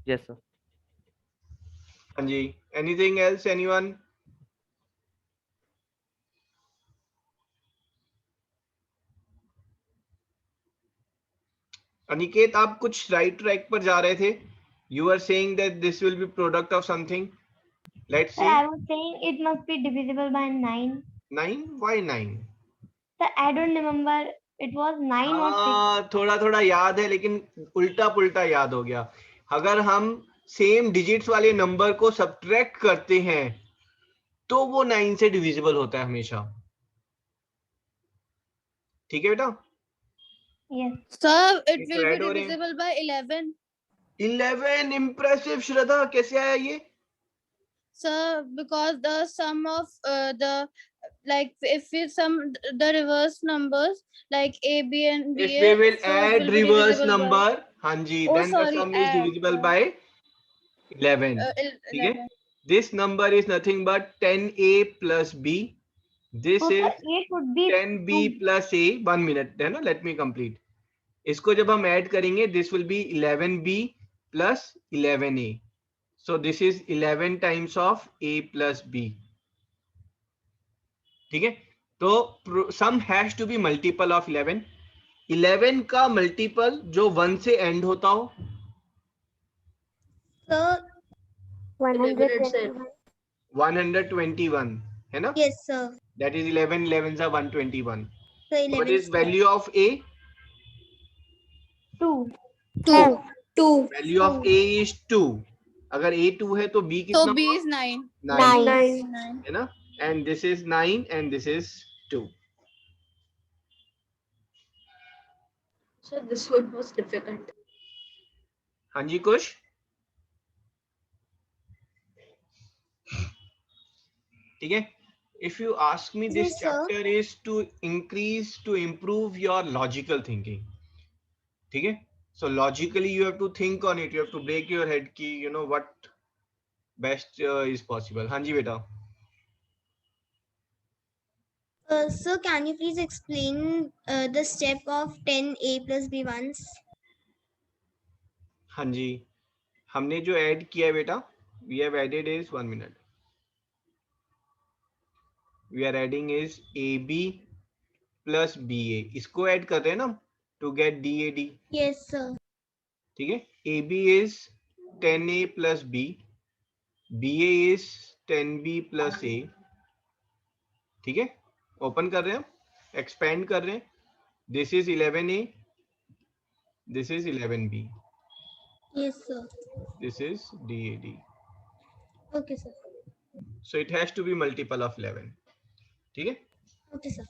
Yes, sir. हाँ जी, एनीथिंग एल्स एनीवन? अनिकेत आप कुछ राइट ट्रैक पर जा रहे थे, you are saying that this will be product of something, let's Sir, see. I was saying it must be divisible by 9. 9, why 9? Sir, I don't remember. It was 9 or 6. हाँ थोड़ा थोड़ा याद है, लेकिन उल्टा पुल्टा याद हो गया। अगर हम सेम डिजिट्स वाले नंबर को सब्ट्रैक्ट करते हैं तो वो 9 से डिविजिबल होता है हमेशा, ठीक है बेटा? Yes. Sir, it एक will तो be add हो रहे हैं। divisible by 11. 11, इम्प्रेसिव श्रद्धा, कैसे आया ये? Sir, because the sum of the like if we sum the reverse numbers like A, B and B, If we will so it add will be reverse divisible by- number, हाँ जी, Oh, then the sorry, sum is add, divisible by 11, ठीक है? 11. This number is nothing but 10A plus B. This So, is sir, A should be 10B 2. plus A. 1 minute है ना, let me complete. इसको जब हम add करेंगे, this will be 11B plus 11A. So this is 11 times of A plus B. ठीक है? तो sum has to be multiple of 11. 11 का मल्टीपल जो 1 से एंड होता हो, Sir, 121. 121 है ना? yes, sir. That is 11 11s are 121. So What 11 is value of A? 2. 2. Value of A is 2. अगर A 2 है तो B कितना So B होगा? is 9. 9 9. है ना? And this is 9 and this is 2. So this one was difficult. हाँ जी कुश? ठीक है? If you ask me, this Yes, sir. chapter is to improve your logical thinking. ठीक है? So logically you have to think on it. You have to break your head कि what best is possible. हाँ जी बेटा। Sir, can you please explain the step of 10a plus b once? हाँ जी, हमने जो add किया है बेटा, we have added is 1 minute, we are adding is AB plus BA, इसको ऐड कर रहे हैं ना to get DAD। Yes, sir. ठीक है, AB is 10A plus B, BA is 10B plus A। ठीक है, ओपन कर रहे हैं, एक्सपेंड कर रहे हैं, this is 11A, this is 11B, Yes, sir. this is DAD. Okay, sir. So it has to be multiple of 11. ठीक है, Okay, sir.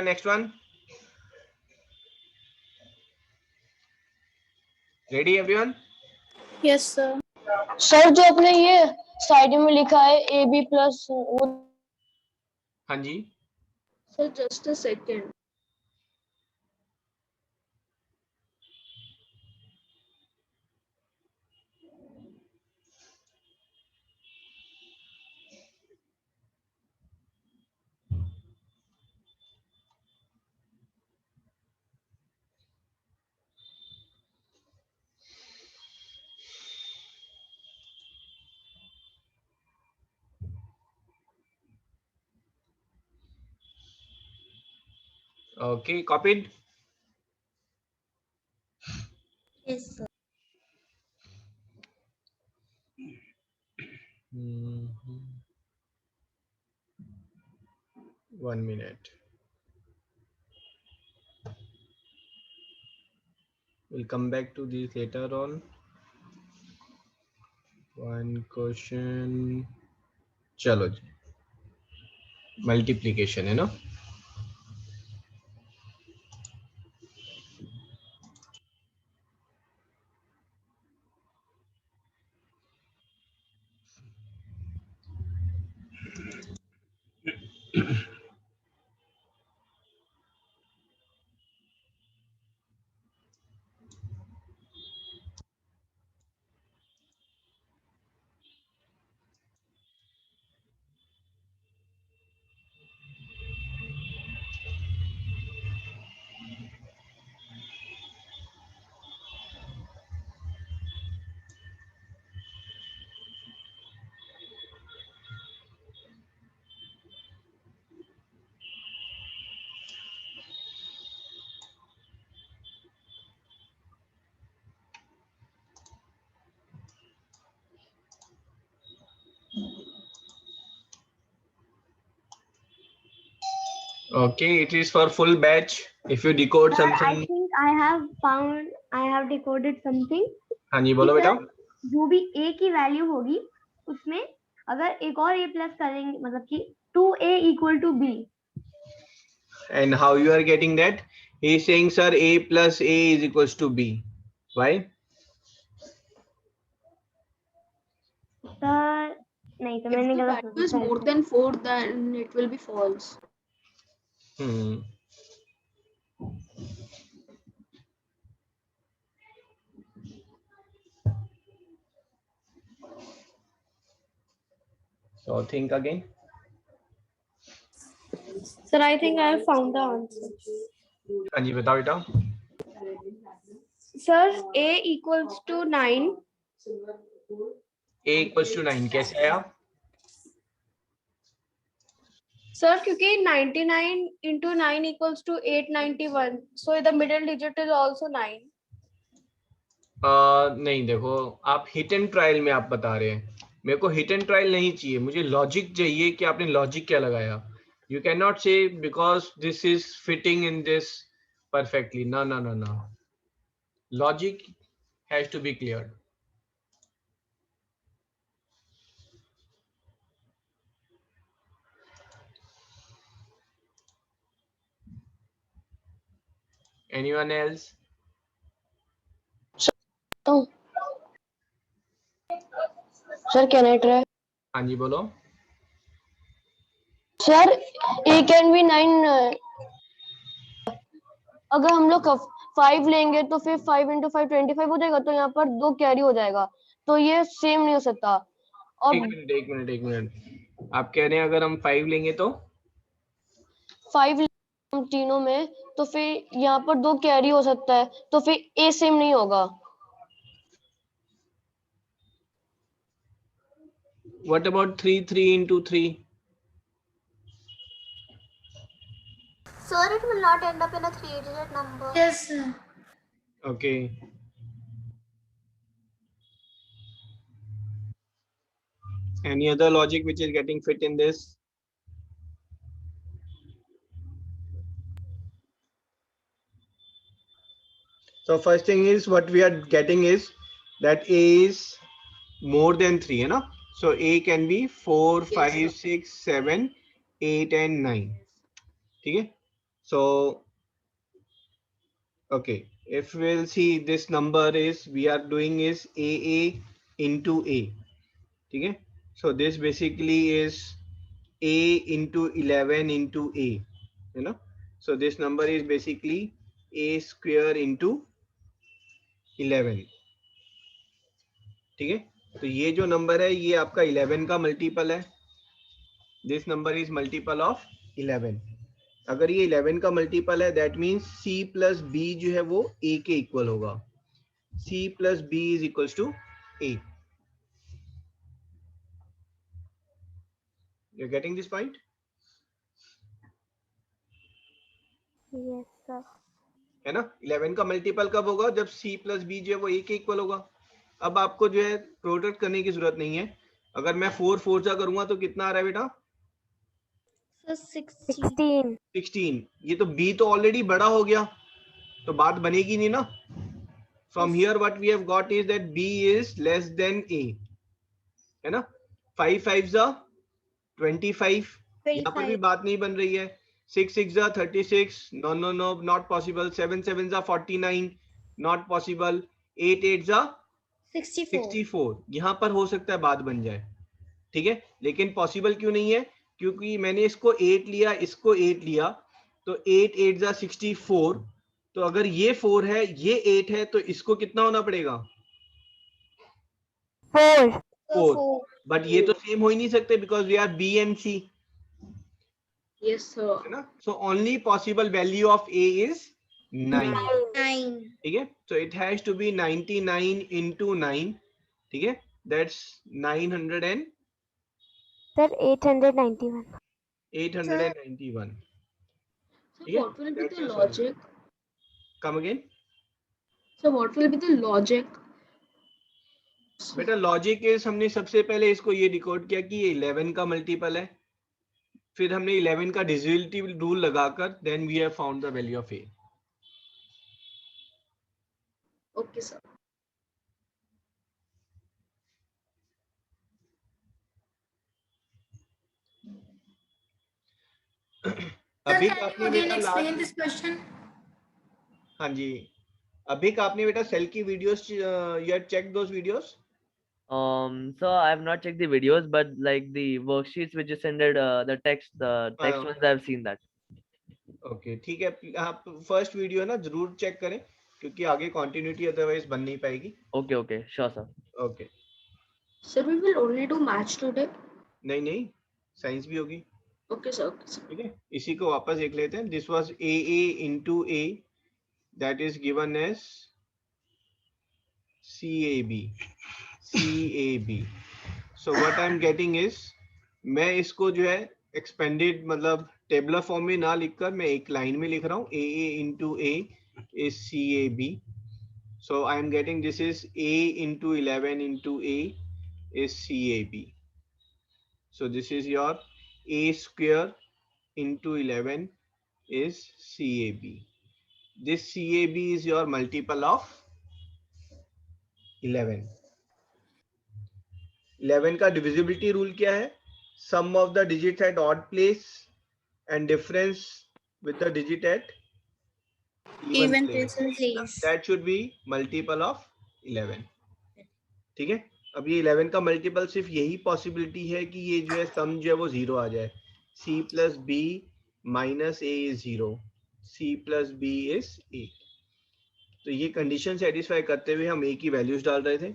next one. Ready everyone? Yes, sir. Sir जो अपने ये साइड में लिखा है AB प्लस वो, हाँ जी, Sir, just a second. okay, copied. Yes, sir. Mhm. 1 minute. We'll come back to this later on. One question. चलो जी, multiplication है ना। Okay, it is for full batch. If you decode Sir, I something. think I have decoded something. हाँ जी बोलो बेटा। जो भी A की वैल्यू होगी उसमें अगर एक और A प्लस करेंगे, मतलब कि 2A equal to B. And how you are getting that? He is saying sir A plus A is equals to B. Why? Sir, नहीं तो If मैंने the गलत value is सोचा more है। than 4, then it will be false. So think again. Sir, I think I have found the answer. हाँ जी बताओ बेटा। Sir, A equals to 9. A equals to 9 कैसे आया? Sir, क्योंकि 99 into 9 equals to 891. So the middle digit is also 9. नहीं, देखो आप hit and trial में आप बता रहे हैं, मेरे को हिट एंड ट्रायल नहीं चाहिए, मुझे लॉजिक चाहिए कि आपने लॉजिक क्या लगाया. You can not say because this is fitting in this perfectly. ना ना ना ना, logic has to be clear. Anyone else? Sir can I try? हाँ जी बोलो. Sir A can be 9. अगर हम लोग 5 लेंगे तो फिर 5 into 5 25 हो जाएगा, तो यहाँ पर 2 कैरी हो जाएगा, तो ये सेम नहीं हो सकता. और एक मिनट, आप कह रहे हैं अगर हम 5 लेंगे तो 5 हम तीनों में, तो फिर यहाँ पर 2 कैरी हो सकता है, तो फिर ए सेम नहीं होगा. What about 3 into 3? Sir, it will not end up in a 3-digit number. Yes, sir. Okay. Any other logic which is getting fit in this? So first thing is what we are getting is that A is more than 3, है ना? So A can be 4, 5, 6, 7, 8 and 9. ठीक है? So okay, if we'll see this number is we are doing is AA into A. ठीक है? So this basically is A into 11 into A, you know. So this number is basically A square into 11. ठीक है, तो ये जो number है ये आपका 11 का मल्टीपल है. This number is multiple of 11. अगर ये 11 का मल्टीपल है that means C plus B जो है वो A के इक्वल होगा. C plus B is equals to A. You are getting this point? Yes, sir. है ना? 11 का मल्टीपल कब होगा? जब C प्लस B जो है वो A के इक्वल होगा. अब आपको जो है प्रोडक्ट करने की जरूरत नहीं है. अगर मैं 4 4 जा करूंगा तो कितना आ रहा है बेटा? So 16. 16. ये तो B तो ऑलरेडी बड़ा हो गया, तो बात बनेगी नहीं ना. From here what we have got is that B is less than A, है ना? 5 5 जा 25. यहाँ पर भी बात नहीं बन रही है. 6 6 जा 36. No no no, not possible. 7 7 जा 49. Not possible. 8 8 जा 64. यहाँ पर हो सकता है बात बन जाए. ठीक है, लेकिन पॉसिबल क्यों नहीं है? क्योंकि मैंने इसको 8 लिया, इसको 8 लिया, तो 8 8 जा 64. तो अगर ये 4 है, ये 8 है, तो इसको कितना होना पड़ेगा? 4. बट ये तो सेम हो ही नहीं सकते because we are B and C. Yes, sir. है ना? So only possible value of A is 9. 9. ठीक है, so it has to be 99 into 9. ठीक है, that's 900 and Sir, 891. 891. So Yeah, what will be that's the your logic? Come again. So what will be the logic? बेटा logic is हमने सबसे पहले इसको ये डिकोड किया कि ये 11 का मल्टीपल है, फिर हमने 11 का डिविजिबिलिटी रूल लगाकर then we have found the value of A. Okay, sir. अभी Sir, can आपने you again बेटा explain this question? हाँ जी, अभी आपने बेटा सेल की videos you have check those videos? So I have not checked the videos, but like the worksheets which you sent it, the text ones, I've seen that. Okay ठीक है, आप first video ना जरूर check करें क्योंकि आगे continuity otherwise बन नहीं पाएगी. Okay, sure, sir. Okay. Sir, we will only do match today. नहीं, साइंस भी होगी. Okay, sir. Okay, sir. ठीक है, इसी को वापस देख लेते हैं. This was AA into A, that is given as CAB. So what I'm getting is मैं इसको जो है एक्सपेंडेड मतलब टेबलर फॉर्म में ना लिखकर मैं एक लाइन में लिख रहा हूँ, AA into A is CAB. So I am getting this is A into 11 into A is CAB. So this is your A square into 11 is CAB. This CAB is your multiple of 11. 11 का divisibility rule क्या है? Sum of the digits at odd place and difference with the digit at even place. That should be multiple of 11. ठीक है, अब ये 11 का multiple सिर्फ यही पॉसिबिलिटी है कि ये जो है सम जो है वो 0 आ जाए. C plus B minus A is 0. C plus B is 8. तो ये कंडीशन सेटिस्फाई करते हुए हम A की वैल्यूज डाल रहे थे.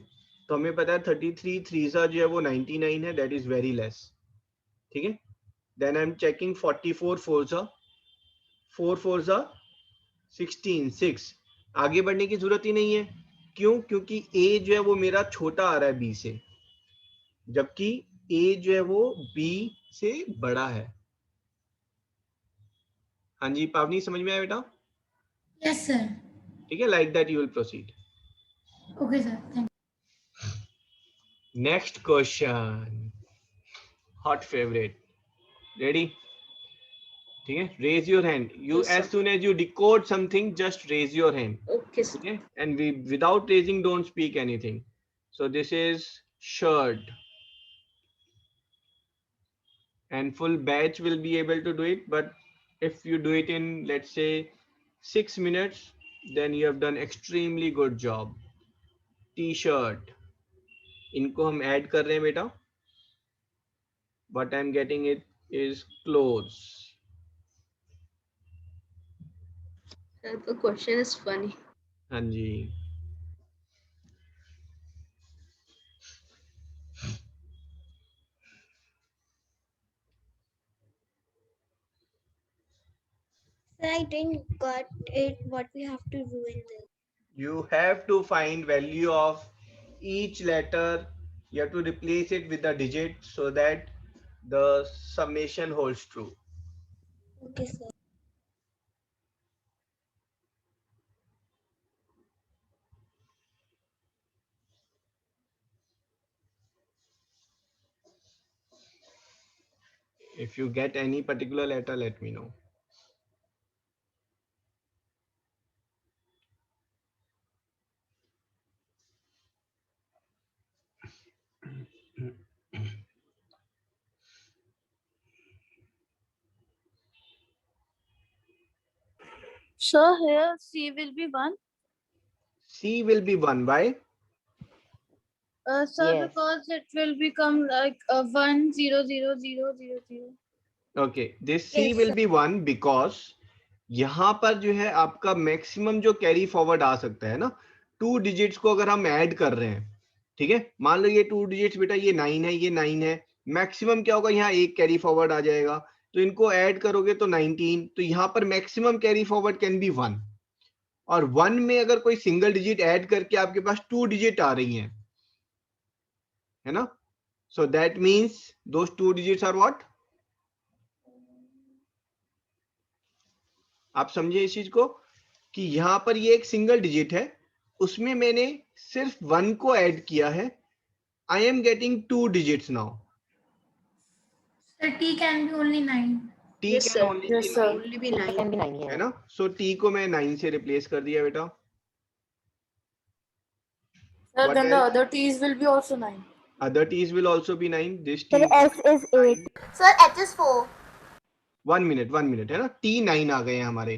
तो हमें पता है 33 3 जो है वो 99 है, दैट इज वेरी लेस. ठीक है, देन आई एम चेकिंग 44 4 4 16 6. आगे बढ़ने की जरूरत ही नहीं है. क्यों? क्योंकि A जो है वो मेरा छोटा आ रहा है B से, जबकि A जो है वो B से बड़ा है. हाँ जी पावनी, समझ में आया बेटा? Yes, sir. ठीक है, like that you will proceed. Okay, sir. Thank you. Next question, hot favourite. Ready? ठीक है, raise your hand. You Yes, sir. As soon as you decode something just raise your hand. Okay, sir. Okay, and we without raising don't speak anything. So this is shirt, and full batch will be able to do it, but if you do it in let's say 6 minutes, then you have done extremely good job. T-shirt, इनको हम add कर रहे हैं बेटा. What I'm getting it is clothes. The question is funny. हाँ जी. Sir, I didn't got it. What we have to do in this? You have to find value of each letter. You have to replace it with a digit so that the summation holds true. Okay, sir. If you get any particular letter, let me know. So here C will be 1. C will be 1 by? Sir, Yes. because it will become like 1 0 0 0 0 0. Okay, this C Yes, will sir. be 1 because यहाँ पर जो है आपका maximum जो carry forward आ सकता है ना, 2 digits को अगर हम ऐड कर रहे हैं, ठीक है, मान लो ये 2 डिजिट्स बेटा ये 9 है, ये 9 है, मैक्सिमम क्या होगा, यहाँ एक कैरी फॉरवर्ड आ जाएगा, तो इनको ऐड करोगे तो 19. तो यहाँ पर maximum carry forward can be 1. और 1 में अगर कोई सिंगल डिजिट ऐड करके आपके पास 2 डिजिट आ रही हैं, है ना, so that means those 2 digits are what. आप समझे इस चीज को कि यहाँ पर ये एक सिंगल डिजिट है, उसमें मैंने सिर्फ 1 को ऐड किया है. I am getting 2 digits now. Sir, T can be only 9. T Yes, can sir. only Yes, be sir. 9, Only be It 9. can be 9 है here. ना. सो T को मैं 9 से रिप्लेस कर दिया बेटा. Sir, What then the else? other T's will be also 9. Other T's will also be 9. This T Sir, S is 8. Sir, H is 4. 1 minute है ना. T 9 आ गए हैं हमारे.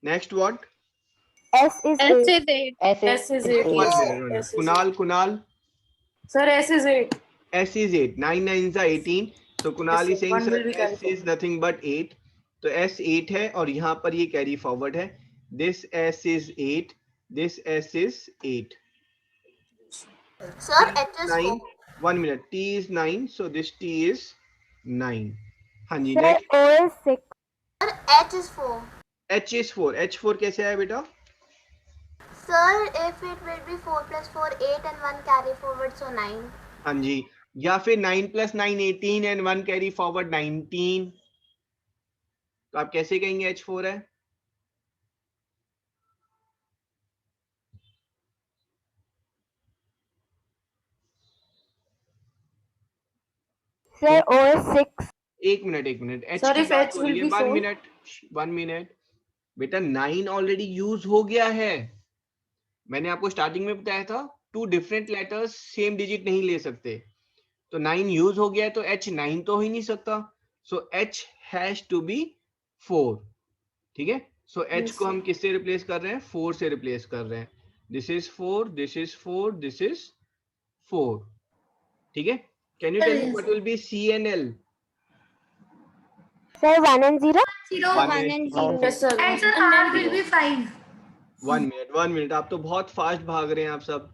Next what? S is S 8. is 8. S is 8. 1 Yes, minute. S is Kunal. Sir, S is 8. S is 8. 9 9s are 18. So Kunal Yes, is sir. saying One sir will be carry S is nothing but 8. तो S 8 है और यहाँ पर ये carry forward है. This S is 8. This S is 8. Sir, H is 9. 4. 1 minute. T is 9. So this T is 9. हाँ जी. Sir, Next. O is 6. Sir, H is 4. H is 4. H4 कैसे आया बेटा? Sir, if it will be 4 plus 4, 8 and 1 carry forward, so 9. हाँ जी. या फिर 9 plus 9 18 and 1 carry forward 19. तो आप कैसे कहेंगे H4 है? सर OS6 एक मिनट H Sir, की if बात H हो रही will है। be 1 मिनट बेटा 9 ऑलरेडी यूज हो गया है। मैंने आपको स्टार्टिंग में बताया था 2 डिफरेंट लेटर्स सेम डिजिट नहीं ले सकते, तो 9 यूज हो गया है तो H 9 तो हो ही नहीं सकता, सो H हैज टू बी 4। ठीक है, सो H Yes, को sir. हम किससे रिप्लेस कर रहे हैं? 4 से रिप्लेस कर रहे हैं। This is 4, this is 4, this is 4। ठीक है, can you tell me what will be C and L? Sir 1 and 0 0 1 and 0. Yes, sir. and sir R will be 5. 1 minute आप तो बहुत फास्ट भाग रहे हैं आप सब।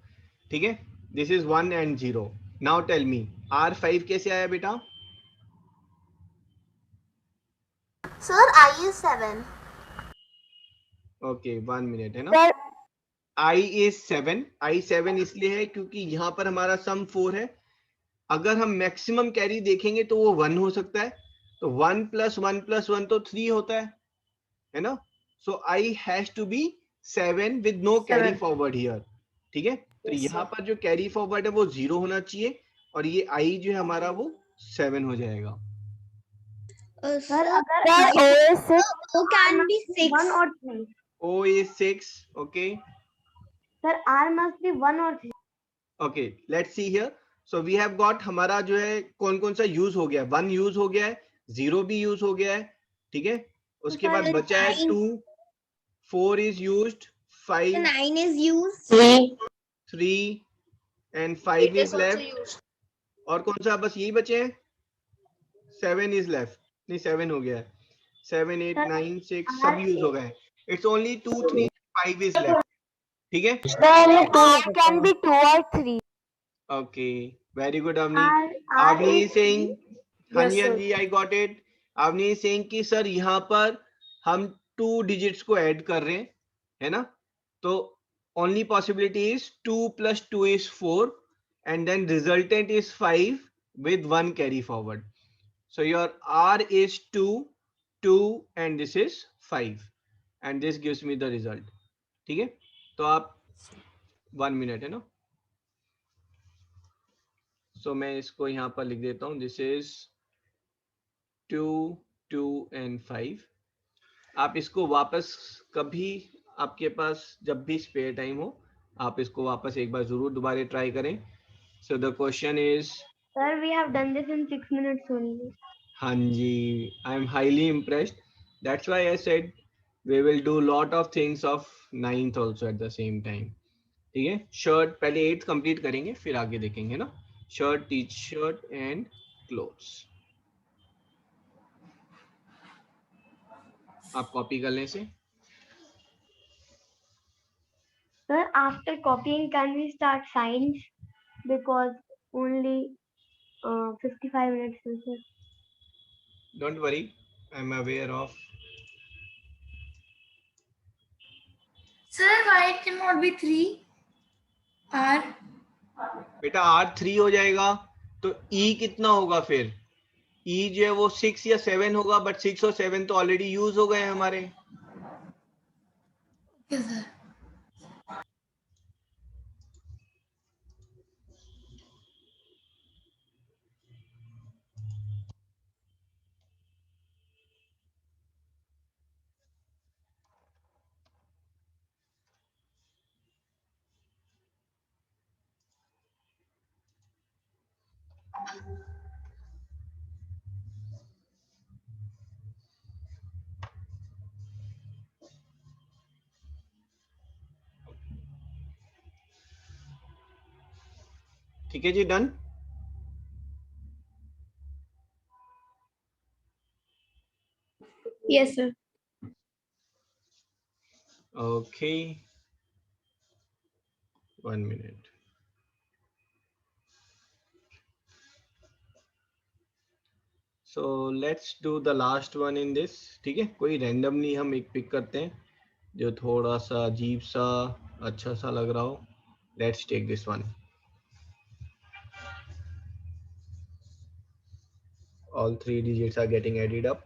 ठीक है, this is 1 and 0। Now tell me R5 कैसे आया बेटा? Sir, I is 7. Okay 1 minute है ना। Sir I is 7। I 7 इसलिए है क्योंकि यहाँ पर हमारा सम 4 है। अगर हम मैक्सिमम कैरी देखेंगे तो वो 1 हो सकता है, तो 1 + 1 + 1 तो 3 होता है ना। So I has to be 7 with no carry forward here. ठीक है, तो Yes, यहाँ sir. पर जो कैरी फॉरवर्ड है वो 0 होना चाहिए और ये I जो है हमारा वो 7 हो जाएगा। सर Sir, अगर sir I OS6 O can be 6. 1 or 3, O is 6। Okay sir R must be 1 or 3. Okay, let's see here. So we have got हमारा जो है कौन कौन सा यूज हो गया है? 1 यूज हो गया है, 0 भी यूज हो गया है। ठीक है, उसके बाद बचा है 2, 4 is used, 5, 9 is used. 3 and 5 is left। और कौन सा बस यही बचे हैं? 7 is left। नहीं 7 हो गया है। 7, 8, 9, 6 सब यूज हो गए। It's only 2, 3, 5 is left। ठीक है, sir R can be 2 or 3 okay very good Avni. R Avni is is saying, हाँ Yes, जी हाँ sir. जी, I got it. Avni is saying कि सर यहाँ पर हम 2 डिजिट्स को ऐड कर रहे हैं, है ना, तो only possibility is 2 + 2 is 4 and then resultant is 5 with 1 carry forward. So your R is 2, 2 and this is 5 and this gives me the result। ठीक है, तो आप 1 मिनट है ना, सो मैं इसको यहाँ पर लिख देता हूँ। This is 2, 2 and 5। आप इसको वापस कभी आपके पास जब भी स्पेयर टाइम हो आप इसको वापस एक बार जरूर दोबारा ट्राई करें। So the question is, Sir, we have done this in 6 minutes only. हाँ जी, I am highly impressed, that's why I said we will do lot of things of 9th also at the same time. ठीक है, shirt पहले 8th complete करेंगे फिर आगे देखेंगे ना। Shirt, T shirt and clothes आप कॉपी कर लें इसे। Sir, after copying, can we start science? Because only 55 minutes is it? Don't worry, I am aware of. Sir, why it cannot be 3? R. बेटा R 3 हो जाएगा तो E कितना होगा फिर? E जो है वो 6 या 7 होगा, बट 6 और 7 तो ऑलरेडी यूज हो गए हैं हमारे। Okay, sir. ठीक है जी, डन। Yes, sir. ओके 1 मिनट। So let's do the last one in this. ठीक है, कोई रैंडमली हम एक पिक करते हैं जो थोड़ा सा अजीब सा अच्छा सा लग रहा हो। Let's take this one. all 3 digits are getting added up।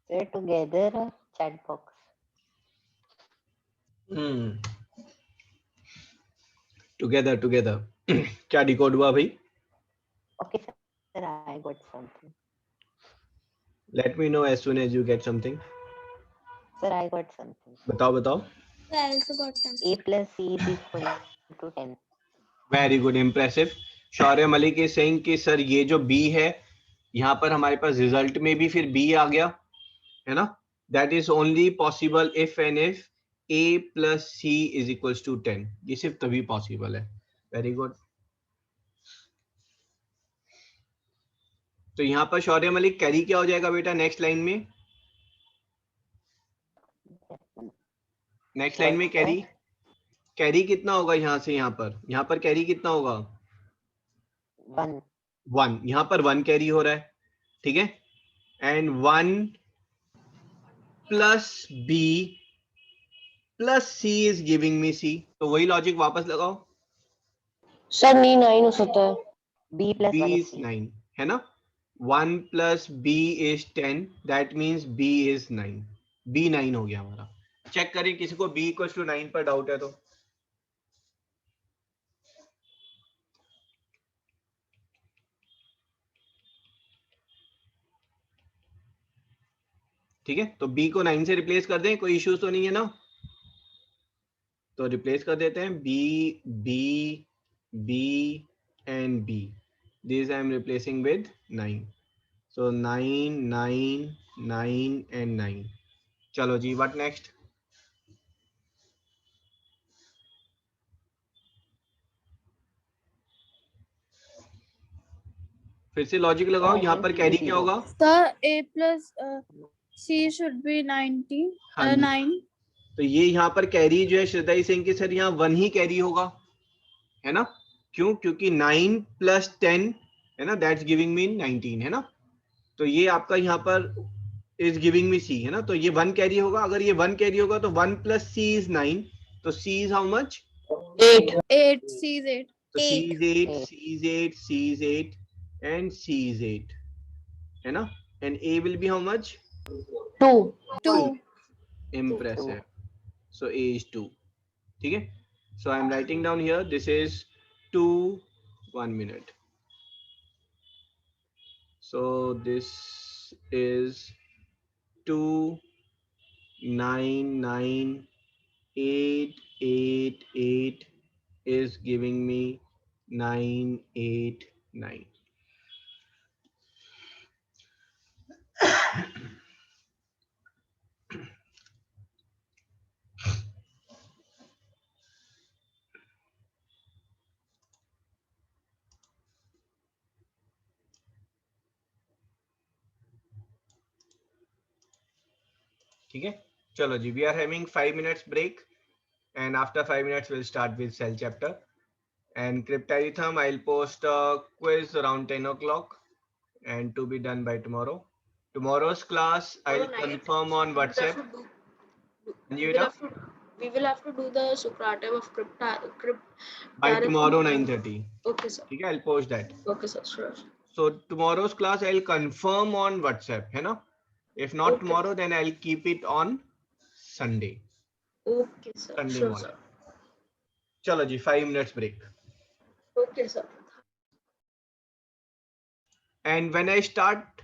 Sir, together or chat box? Together क्या डिकोड हुआ भाई? Okay, sir, I got something. Let me know as soon as you get something. Sir, I got something. बताओ. I also got something. A plus C is equal to 10. Very good, impressive. Shaurya Malik is saying कि sir ये जो B है यहाँ पर हमारे पास result में भी फिर B आ गया है ना. That is only possible if and if A plus C is equals to 10. ये सिर्फ तभी पॉसिबल है. Very good. तो यहाँ पर शौर्य मलिक कैरी क्या हो जाएगा बेटा नेक्स्ट लाइन में? नेक्स्ट लाइन में कैरी कितना होगा यहाँ से यहाँ पर कैरी कितना होगा? 1. यहाँ पर 1 कैरी हो रहा है, ठीक है. And 1 plus B plus C is giving me C. तो वही लॉजिक वापस लगाओ. सर नहीं 9 हो सकता है. B plus B 1 is is C. 9 है ना. 1 plus B is 10. That means B is 9. B 9 हो गया हमारा. चेक करें किसी को B equals to 9 पर डाउट है तो. ठीक है, तो B को 9 से रिप्लेस कर दें, कोई इश्यूज तो नहीं है ना. तो रिप्लेस कर देते हैं B and B. These I am replacing with 9. So 9, 9, 9 and 9. चलो जी, what next? फिर से लॉजिक लगाओ. यहाँ पर कैरी क्या होगा? Sir, A plus C should be 90. 9. तो ये यहाँ पर कैरी जो है श्रद्धा सिंह के सर यहाँ 1 ही कैरी होगा है ना. क्यों? क्योंकि 9 plus 10 है ना, दैट्स गिविंग मी 19 है ना. तो ये आपका यहाँ पर इज गिविंग मी C है ना. तो ये 1 कैरी होगा. अगर ये 1 कैरी होगा तो 1 plus C is 9. तो C is how much? 8. 8. C is 8. तो C is 8, C is 8, C is 8 and C is 8 है ना. And A will be how much? 2. Impressive. So A is 2. ठीक है. So I am writing down here. This is 2. 1 minute. So this is 2 9 9 8 8 8 is giving me 9 8 9. ठीक है. चलो जी, we are having 5 minutes break and after 5 minutes we'll start with cell chapter. And Cryptaritham, I'll post a quiz around 10 o'clock and to be done by tomorrow. Tomorrow's class I'll confirm on WhatsApp. We will have to do the Socrates of by tomorrow 9:30. Okay, sir. ठीक है, I'll post that. Okay, sir. Sure. So tomorrow's class I'll confirm on WhatsApp है ना. If not tomorrow, then I'll keep it on Sunday. Okay, sir. Sunday Sure, morning. sir. चलो जी, 5 minutes break. Okay, sir. And when I start